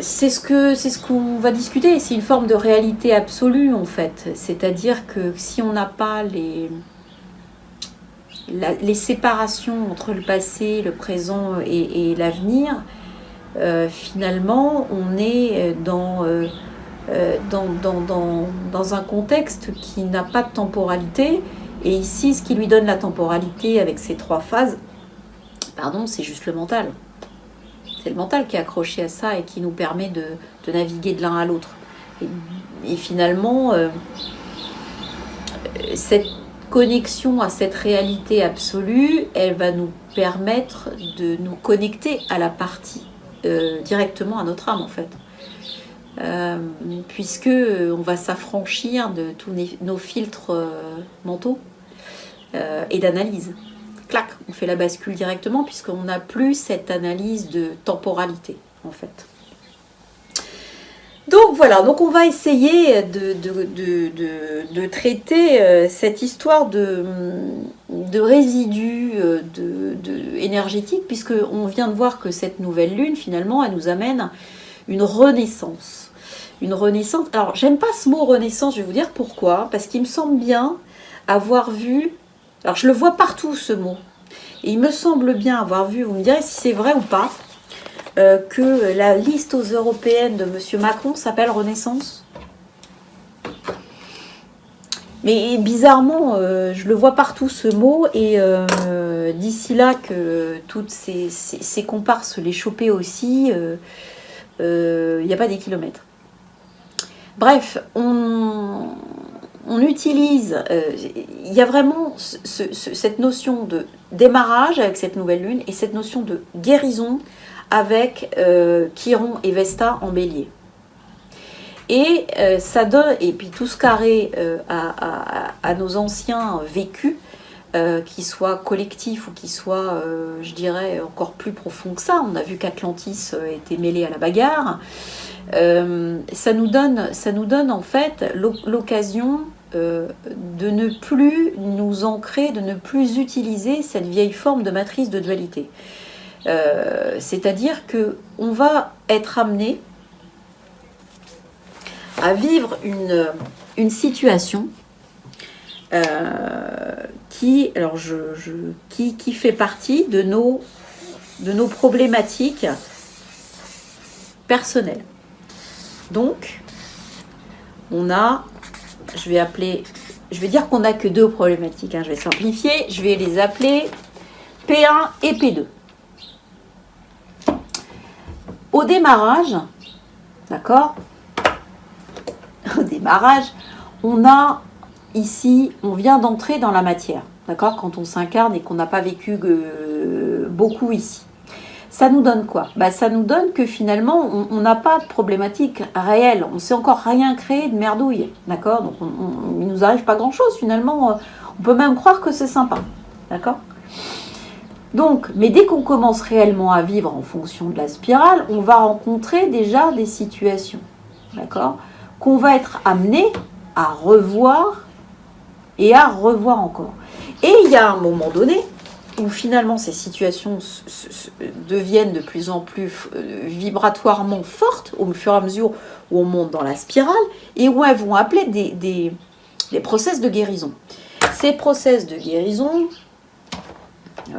C'est ce qu'on va discuter, c'est une forme de réalité absolue en fait. C'est-à-dire que si on n'a pas les séparations entre le passé, le présent et l'avenir, finalement, on est dans un contexte qui n'a pas de temporalité. Et ici, ce qui lui donne la temporalité avec ces 3 phases, pardon, c'est juste le mental. C'est le mental qui est accroché à ça et qui nous permet de naviguer de l'un à l'autre. Et finalement, cette connexion à cette réalité absolue, elle va nous permettre de nous connecter à la partie, directement à notre âme en fait. Puisque on va s'affranchir de tous nos filtres mentaux et d'analyse. Clac, on fait la bascule directement puisqu'on n'a plus cette analyse de temporalité en fait. Donc voilà, donc on va essayer de traiter cette histoire de résidus énergétiques, puisqu'on vient de voir que cette nouvelle lune, finalement, elle nous amène une renaissance. Une renaissance. Alors, j'aime pas ce mot renaissance, je vais vous dire pourquoi. Parce qu'il me semble bien avoir vu... Alors, je le vois partout, ce mot. Et il me semble bien avoir vu, vous me direz si c'est vrai ou pas, que la liste aux européennes de M. Macron s'appelle Renaissance. Mais bizarrement, je le vois partout ce mot, et d'ici là que toutes ces comparses les chopaient aussi, il n'y a pas des kilomètres. Bref, on utilise, il y a vraiment cette notion de démarrage avec cette nouvelle lune et cette notion de guérison avec Chiron et Vesta en bélier. Et ça donne, et puis tout ce carré à nos anciens vécus, qu'ils soient collectifs ou qu'ils soient, je dirais, encore plus profonds que ça. On a vu qu'Atlantis était mêlé à la bagarre. Ça nous donne en fait l'occasion de ne plus nous ancrer, de ne plus utiliser cette vieille forme de matrice de dualité. C'est-à-dire qu'on va être amené à vivre une situation qui fait partie de nos problématiques personnelles. Donc, on a, je vais dire qu'on n'a que 2 problématiques, hein, je vais simplifier, je vais les appeler P1 et P2. Au démarrage, d'accord ? Au démarrage, on a ici, on vient d'entrer dans la matière, d'accord ? Quand on s'incarne et qu'on n'a pas vécu beaucoup ici. Ça nous donne quoi ? Ça nous donne que finalement, on n'a pas de problématique réelle. On ne s'est encore rien créé de merdouille, d'accord ? Donc, il ne nous arrive pas grand-chose finalement. On peut même croire que c'est sympa, d'accord ? Donc, mais dès qu'on commence réellement à vivre en fonction de la spirale, on va rencontrer déjà des situations, d'accord ? Qu'on va être amené à revoir et à revoir encore. Et il y a un moment donné où finalement ces situations deviennent de plus en plus vibratoirement fortes au fur et à mesure où on monte dans la spirale, et où elles vont appeler des process de guérison. Ces process de guérison,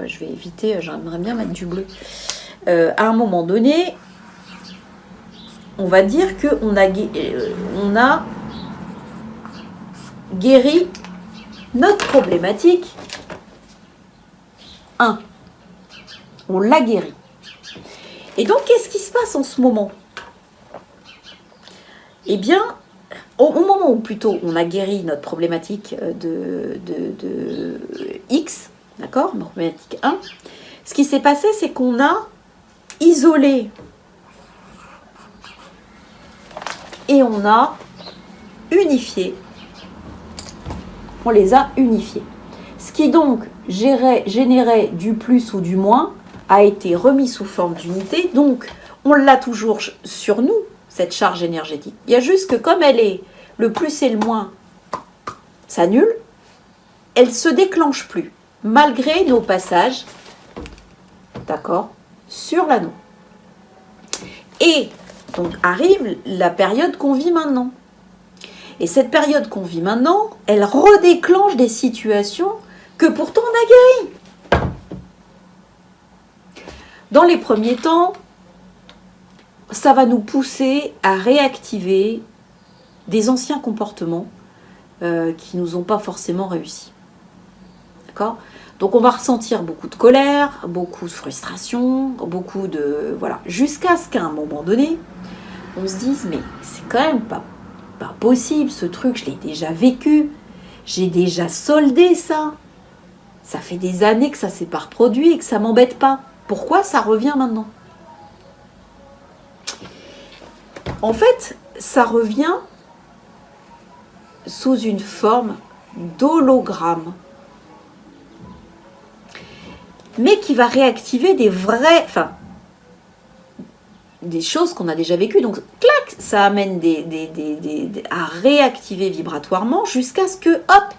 je vais éviter, j'aimerais bien mettre du bleu, à un moment donné, on va dire qu'on a guéri notre problématique 1. On l'a guéri. Et donc, qu'est-ce qui se passe en ce moment ? Eh bien, au moment où plutôt on a guéri notre problématique de X, d'accord, notre problématique 1, ce qui s'est passé, c'est qu'on a isolé et on a unifié. On les a unifiés. Ce qui donc générait du plus ou du moins a été remis sous forme d'unité. Donc, on l'a toujours sur nous, cette charge énergétique. Il y a juste que comme elle est le plus et le moins s'annulent, elle ne se déclenche plus. malgré nos passages, d'accord, sur l'anneau. Et donc arrive la période qu'on vit maintenant. Et cette période qu'on vit maintenant, elle redéclenche des situations que pourtant on a guéries. Dans les premiers temps, ça va nous pousser à réactiver des anciens comportements qui nous ont pas forcément réussi. D'accord ? Donc on va ressentir beaucoup de colère, beaucoup de frustration, beaucoup de... Voilà. Jusqu'à ce qu'à un moment donné, on se dise, mais c'est quand même pas possible, ce truc, je l'ai déjà vécu, j'ai déjà soldé ça. Ça fait des années que ça s'est pas reproduit et que ça m'embête pas. Pourquoi ça revient maintenant ? En fait, ça revient sous une forme d'hologramme, mais qui va réactiver des vrais, enfin, des choses qu'on a déjà vécues. Donc, clac, ça amène à réactiver vibratoirement jusqu'à ce que, hop,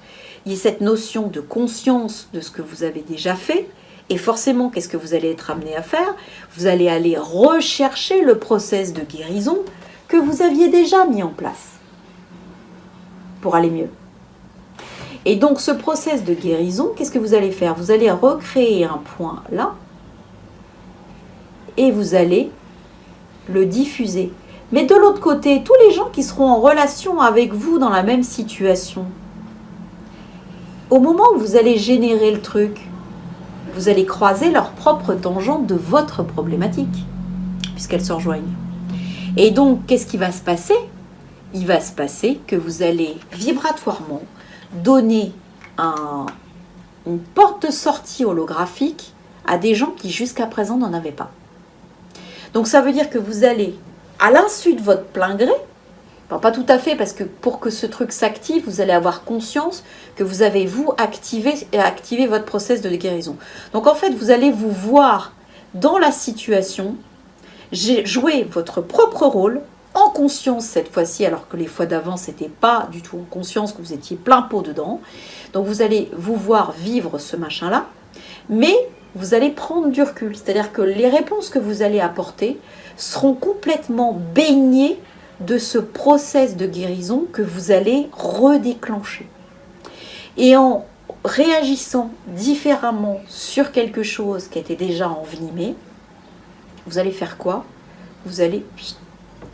il y ait cette notion de conscience de ce que vous avez déjà fait. Et forcément, qu'est-ce que vous allez être amené à faire ? Vous allez aller rechercher le process de guérison que vous aviez déjà mis en place pour aller mieux. Et donc, ce process de guérison, qu'est-ce que vous allez faire ? Vous allez recréer un point là et vous allez le diffuser. Mais de l'autre côté, tous les gens qui seront en relation avec vous dans la même situation, au moment où vous allez générer le truc, vous allez croiser leur propre tangente de votre problématique, puisqu'elles se rejoignent. Et donc, qu'est-ce qui va se passer ? Il va se passer que vous allez vibratoirement donner une porte de sortie holographique à des gens qui jusqu'à présent n'en avaient pas. Donc ça veut dire que vous allez, à l'insu de votre plein gré, enfin, pas tout à fait, parce que pour que ce truc s'active, vous allez avoir conscience que vous avez, vous, activé votre process de guérison. Donc en fait, vous allez vous voir dans la situation, jouer votre propre rôle, en conscience cette fois-ci, alors que les fois d'avant, c'était pas du tout en conscience, que vous étiez plein pot dedans. Donc vous allez vous voir vivre ce machin-là, mais vous allez prendre du recul. C'est-à-dire que les réponses que vous allez apporter seront complètement baignées de ce process de guérison que vous allez redéclencher. Et en réagissant différemment sur quelque chose qui était déjà envenimé, vous allez faire quoi ? Vous allez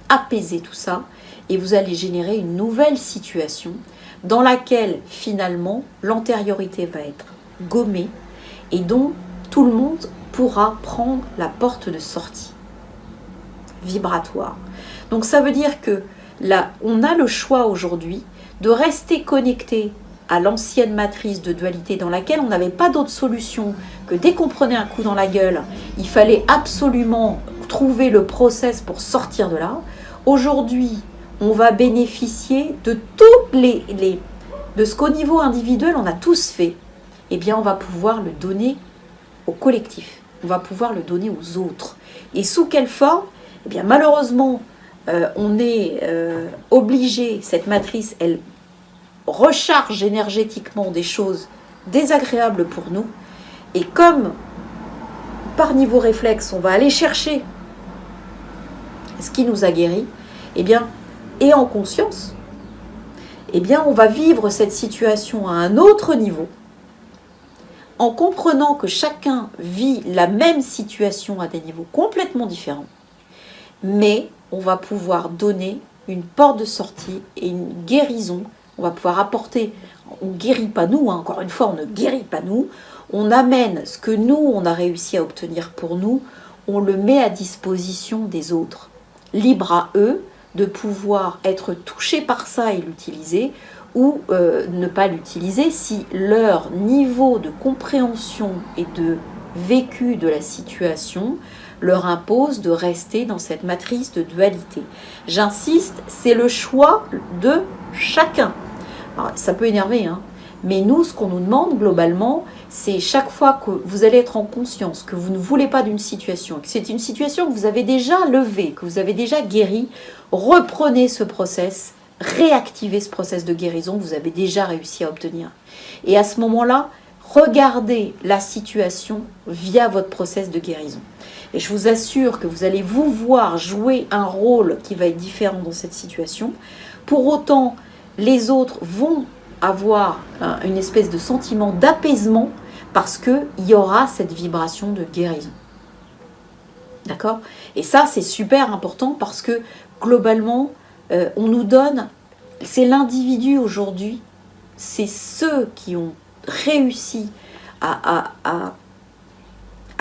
apaiser tout ça et vous allez générer une nouvelle situation dans laquelle finalement l'antériorité va être gommée et dont tout le monde pourra prendre la porte de sortie vibratoire. Donc ça veut dire que là, on a le choix aujourd'hui de rester connecté à l'ancienne matrice de dualité dans laquelle on n'avait pas d'autre solution que dès qu'on prenait un coup dans la gueule, il fallait absolument trouver le process pour sortir de là. Aujourd'hui, on va bénéficier de toutes de ce qu'au niveau individuel, on a tous fait. Eh bien, on va pouvoir le donner au collectif. On va pouvoir le donner aux autres. Et sous quelle forme ? Eh bien, malheureusement, on est obligé, cette matrice, elle recharge énergétiquement des choses désagréables pour nous. Et comme, par niveau réflexe, on va aller chercher ce qui nous a guéris, eh bien, et en conscience, eh bien, on va vivre cette situation à un autre niveau, en comprenant que chacun vit la même situation à des niveaux complètement différents, mais on va pouvoir donner une porte de sortie et une guérison. On va pouvoir apporter, on ne guérit pas nous, hein, encore une fois, on ne guérit pas nous, on amène ce que nous, on a réussi à obtenir pour nous, on le met à disposition des autres. Libre à eux de pouvoir être touchés par ça et l'utiliser, ou ne pas l'utiliser si leur niveau de compréhension et de vécu de la situation leur impose de rester dans cette matrice de dualité. J'insiste, c'est le choix de chacun. Alors, ça peut énerver, hein, mais nous, ce qu'on nous demande globalement, c'est chaque fois que vous allez être en conscience, que vous ne voulez pas d'une situation, que c'est une situation que vous avez déjà levée, que vous avez déjà guérie, reprenez ce process, réactivez ce process de guérison que vous avez déjà réussi à obtenir. Et à ce moment-là, regardez la situation via votre process de guérison. Et je vous assure que vous allez vous voir jouer un rôle qui va être différent dans cette situation. Pour autant, les autres vont avoir une espèce de sentiment d'apaisement parce qu'il y aura cette vibration de guérison. D'accord? Et ça, c'est super important parce que globalement, on nous donne, c'est l'individu aujourd'hui, c'est ceux qui ont réussi à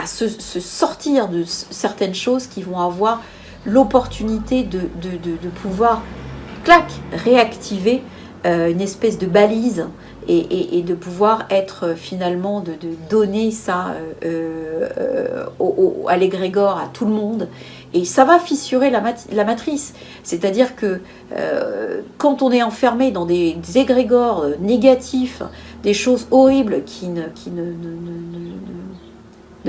se sortir de certaines choses qui vont avoir l'opportunité de pouvoir, clac, réactiver une espèce de balise et de pouvoir être finalement, de donner ça à l'égrégore, à tout le monde. Et ça va fissurer la matrice. C'est-à-dire que quand on est enfermé dans des égrégores négatifs, des choses horribles qui ne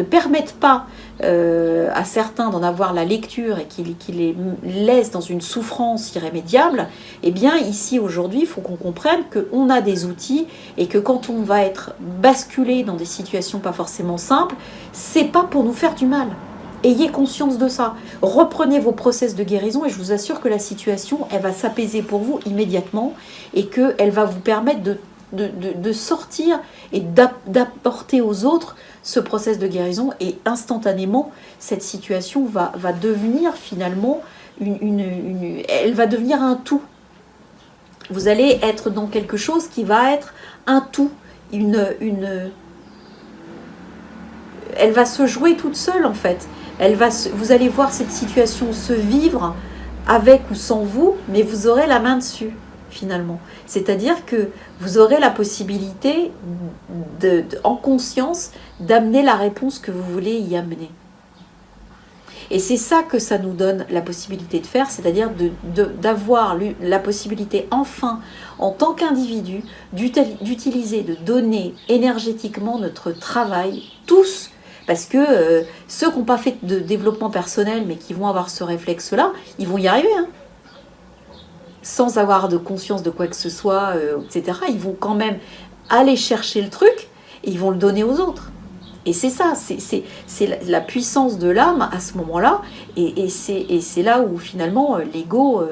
permettent pas à certains d'en avoir la lecture et qui les laissent dans une souffrance irrémédiable, eh bien ici aujourd'hui, il faut qu'on comprenne qu'on a des outils et que quand on va être basculé dans des situations pas forcément simples, c'est pas pour nous faire du mal. Ayez conscience de ça. Reprenez vos process de guérison et je vous assure que la situation, elle va s'apaiser pour vous immédiatement et qu'elle va vous permettre de sortir et d'apporter aux autres ce process de guérison, et instantanément cette situation va devenir finalement elle va devenir un tout. Vous allez être dans quelque chose qui va être un tout, elle va se jouer toute seule en fait. Vous allez voir cette situation se vivre avec ou sans vous, mais vous aurez la main dessus finalement. C'est-à-dire que vous aurez la possibilité, en conscience, d'amener la réponse que vous voulez y amener. Et c'est ça que ça nous donne la possibilité de faire, c'est-à-dire d'avoir la possibilité enfin, en tant qu'individu, d'utiliser, de donner énergétiquement notre travail, tous, parce que ceux qui n'ont pas fait de développement personnel, mais qui vont avoir ce réflexe-là, ils vont y arriver, hein. Sans avoir de conscience de quoi que ce soit, etc. Ils vont quand même aller chercher le truc et ils vont le donner aux autres. Et c'est ça, c'est la puissance de l'âme à ce moment-là. Et c'est là où finalement l'ego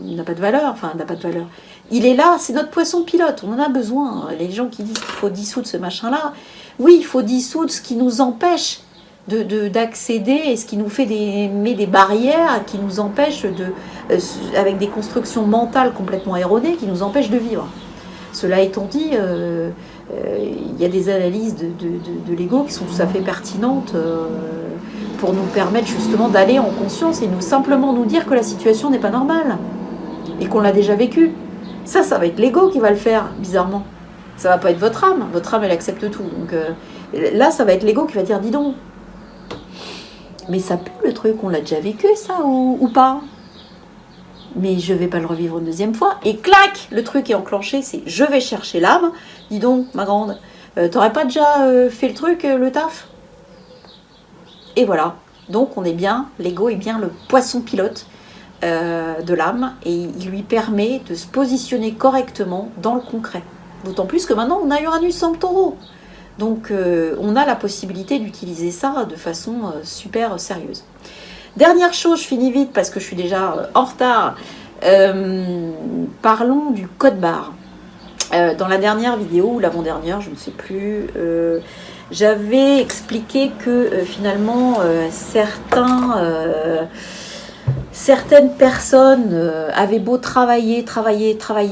n'a pas de valeur. Enfin, n'a pas de valeur. Il est là, c'est notre poisson pilote. On en a besoin. Les gens qui disent qu'il faut dissoudre ce machin-là. Oui, il faut dissoudre ce qui nous empêche d'accéder et ce qui nous met des barrières, qui nous empêche avec des constructions mentales complètement erronées, qui nous empêchent de vivre. Cela étant dit, il y a des analyses de l'ego qui sont tout à fait pertinentes pour nous permettre justement d'aller en conscience et simplement nous dire que la situation n'est pas normale et qu'on l'a déjà vécue. Ça va être l'ego qui va le faire, bizarrement. Ça va pas être votre âme. Votre âme, elle accepte tout. Donc là, ça va être l'ego qui va dire, dis donc, mais ça pue le truc, on l'a déjà vécu ça ou pas? Mais je vais pas le revivre une deuxième fois. Et clac, le truc est enclenché, c'est je vais chercher l'âme. Dis donc, ma grande, t'aurais pas déjà fait le truc, le taf? Et voilà. Donc on est bien, l'ego est bien le poisson pilote de l'âme et il lui permet de se positionner correctement dans le concret. D'autant plus que maintenant on a Uranus en Taureau. Donc on a la possibilité d'utiliser ça de façon super sérieuse. Dernière chose, je finis vite parce que je suis déjà en retard. Parlons du code barre. Dans la dernière vidéo, ou l'avant-dernière, je ne sais plus, j'avais expliqué que finalement certaines personnes avaient beau travailler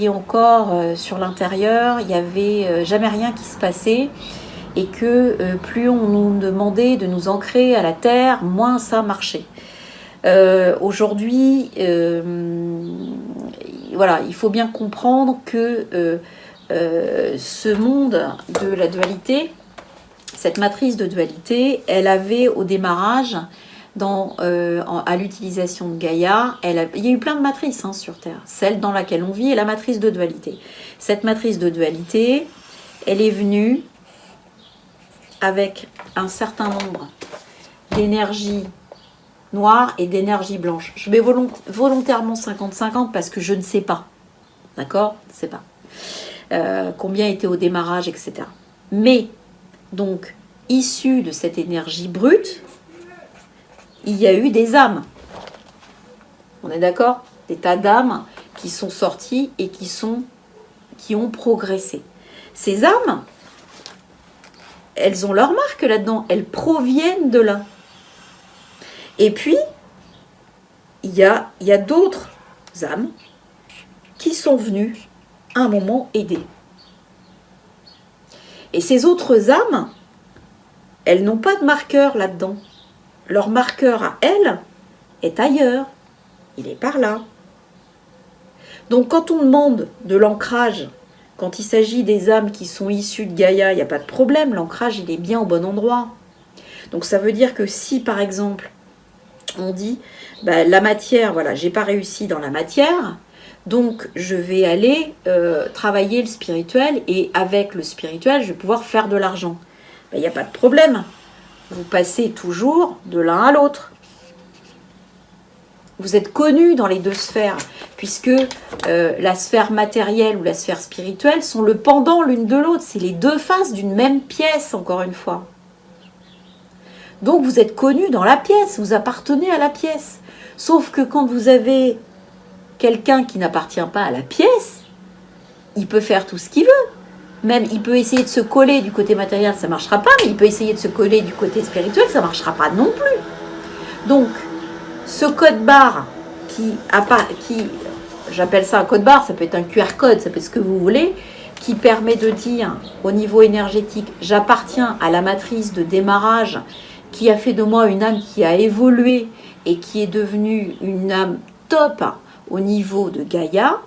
encore sur l'intérieur, il n'y avait jamais rien qui se passait. Et que plus on nous demandait de nous ancrer à la terre, moins ça marchait. Aujourd'hui, voilà, il faut bien comprendre que ce monde de la dualité, cette matrice de dualité, elle avait au démarrage, à l'utilisation de Gaïa, il y a eu plein de matrices sur Terre. Celle dans laquelle on vit est la matrice de dualité. Cette matrice de dualité, elle est venue avec un certain nombre d'énergie noire et d'énergie blanche. Je mets volontairement 50-50 parce que je ne sais pas. D'accord ? Je ne sais pas. Combien était au démarrage, etc. Mais Donc, issu de cette énergie brute, il y a eu des âmes. On est d'accord? Des tas d'âmes qui sont sorties et qui ont progressé. Ces âmes, elles ont leur marque là-dedans. Elles proviennent de là. Et puis, il y a d'autres âmes qui sont venues à un moment aider. Et ces autres âmes, elles n'ont pas de marqueur là-dedans. Leur marqueur à elles est ailleurs. Il est par là. Donc quand on demande de l'ancrage, quand il s'agit des âmes qui sont issues de Gaïa, il n'y a pas de problème, l'ancrage il est bien au bon endroit. Donc ça veut dire que si par exemple on dit la matière, voilà, j'ai pas réussi dans la matière, donc je vais aller travailler le spirituel et avec le spirituel je vais pouvoir faire de l'argent. Il n'y a pas de problème. Vous passez toujours de l'un à l'autre. Vous êtes connus dans les deux sphères, puisque la sphère matérielle ou la sphère spirituelle sont le pendant l'une de l'autre. C'est les deux faces d'une même pièce, encore une fois. Donc vous êtes connus dans la pièce, vous appartenez à la pièce. Sauf que quand vous avez quelqu'un qui n'appartient pas à la pièce, il peut faire tout ce qu'il veut. Même, il peut essayer de se coller du côté matériel, ça ne marchera pas, mais il peut essayer de se coller du côté spirituel, ça ne marchera pas non plus. Donc, ce code barre qui j'appelle ça un code barre, ça peut être un QR code, ça peut être ce que vous voulez, qui permet de dire au niveau énergétique, j'appartiens à la matrice de démarrage qui a fait de moi une âme qui a évolué et qui est devenue une âme top au niveau de Gaïa.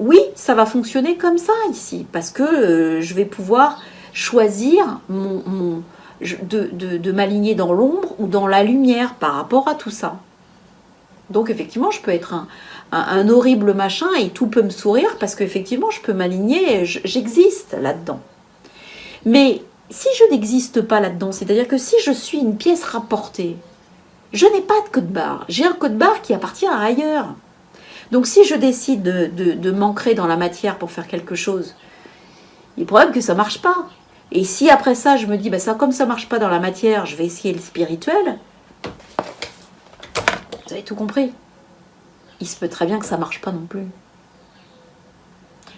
Oui, ça va fonctionner comme ça ici, parce que je vais pouvoir choisir de m'aligner dans l'ombre ou dans la lumière par rapport à tout ça. Donc effectivement, je peux être un horrible machin et tout peut me sourire parce qu'effectivement, je peux m'aligner, j'existe là-dedans. Mais si je n'existe pas là-dedans, c'est-à-dire que si je suis une pièce rapportée, je n'ai pas de code barre. J'ai un code barre qui appartient à ailleurs. Donc si je décide de m'ancrer dans la matière pour faire quelque chose, il est probable que ça ne marche pas. Et si après ça, je me dis, comme ça ne marche pas dans la matière, je vais essayer le spirituel, vous avez tout compris. Il se peut très bien que ça ne marche pas non plus.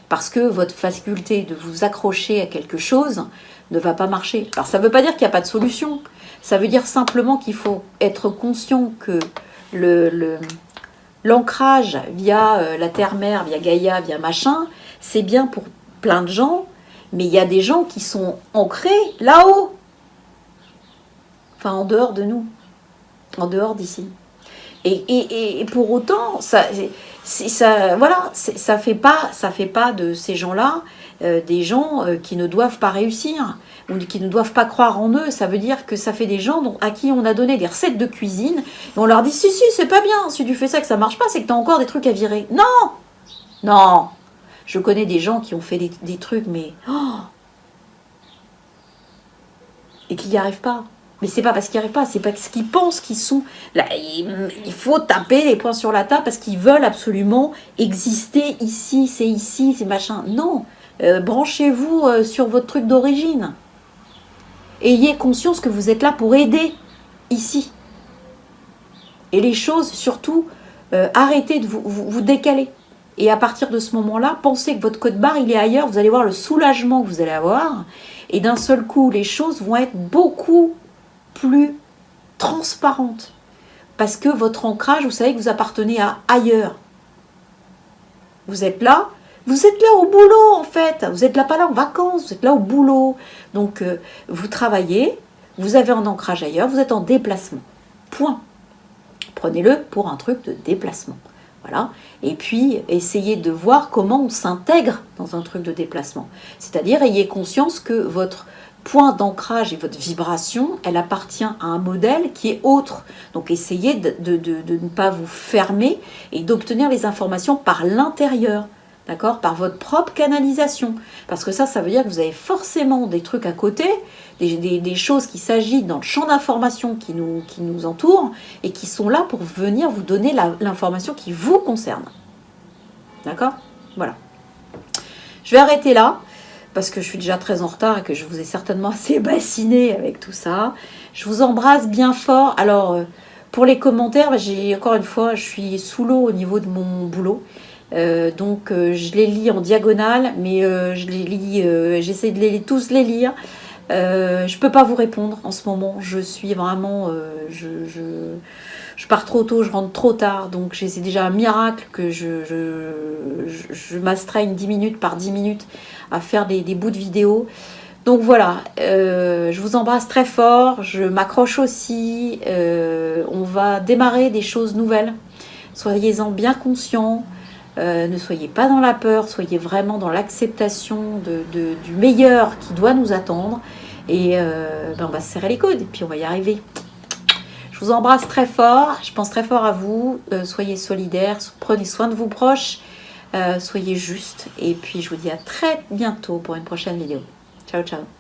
Parce que votre faculté de vous accrocher à quelque chose ne va pas marcher. Alors ça ne veut pas dire qu'il n'y a pas de solution. Ça veut dire simplement qu'il faut être conscient que l'ancrage via la terre-mère, via Gaïa, via machin, c'est bien pour plein de gens, mais il y a des gens qui sont ancrés là-haut. Enfin, en dehors de nous. En dehors d'ici. Et pour autant, ça fait pas de ces gens-là des gens qui ne doivent pas réussir ou qui ne doivent pas croire en eux. Ça veut dire que ça fait des gens à qui on a donné des recettes de cuisine et on leur dit si c'est pas bien, si tu fais ça que ça marche pas, c'est que tu as encore des trucs à virer. Non, je connais des gens qui ont fait des trucs mais et qui n'y arrivent pas. Mais c'est pas parce qu'ils n'y arrivent pas, c'est parce qu'ils pensent qu'ils sont là. Il faut taper les poings sur la table parce qu'ils veulent absolument exister ici, c'est machin. Non, branchez-vous sur votre truc d'origine. Ayez conscience que vous êtes là pour aider ici. Et les choses, surtout, arrêtez de vous décaler. Et à partir de ce moment-là, pensez que votre code barre, il est ailleurs. Vous allez voir le soulagement que vous allez avoir. Et d'un seul coup, les choses vont être beaucoup plus transparente parce que votre ancrage, vous savez que vous appartenez à ailleurs. Vous êtes là au boulot en fait, vous êtes là pas là en vacances, vous êtes là au boulot, donc vous travaillez, vous avez un ancrage ailleurs, vous êtes en déplacement, point. Prenez-le pour un truc de déplacement, voilà, et puis essayez de voir comment on s'intègre dans un truc de déplacement, c'est-à-dire ayez conscience que votre point d'ancrage et votre vibration, elle appartient à un modèle qui est autre. Donc essayez de ne pas vous fermer et d'obtenir les informations par l'intérieur, d'accord, par votre propre canalisation. Parce que ça veut dire que vous avez forcément des trucs à côté, des choses qui s'agitent dans le champ d'information qui nous entoure et qui sont là pour venir vous donner l'information qui vous concerne. D'accord ? Voilà. Je vais arrêter là. parce que je suis déjà très en retard et que je vous ai certainement assez bassiné avec tout ça. Je vous embrasse bien fort. Alors, pour les commentaires, encore une fois, je suis sous l'eau au niveau de mon boulot. Donc, je les lis en diagonale, mais je les lis, j'essaie de tous les lire. Je peux pas vous répondre en ce moment. Je suis vraiment... je pars trop tôt, je rentre trop tard. Donc c'est déjà un miracle que je m'astreigne 10 minutes par 10 minutes à faire des bouts de vidéo. Donc voilà, je vous embrasse très fort. Je m'accroche aussi. On va démarrer des choses nouvelles. Soyez-en bien conscients. Ne soyez pas dans la peur, soyez vraiment dans l'acceptation du meilleur qui doit nous attendre. Et on va se serrer les coudes et puis on va y arriver. Je vous embrasse très fort, je pense très fort à vous. Soyez solidaires, prenez soin de vos proches, soyez justes. Et puis je vous dis à très bientôt pour une prochaine vidéo. Ciao, ciao.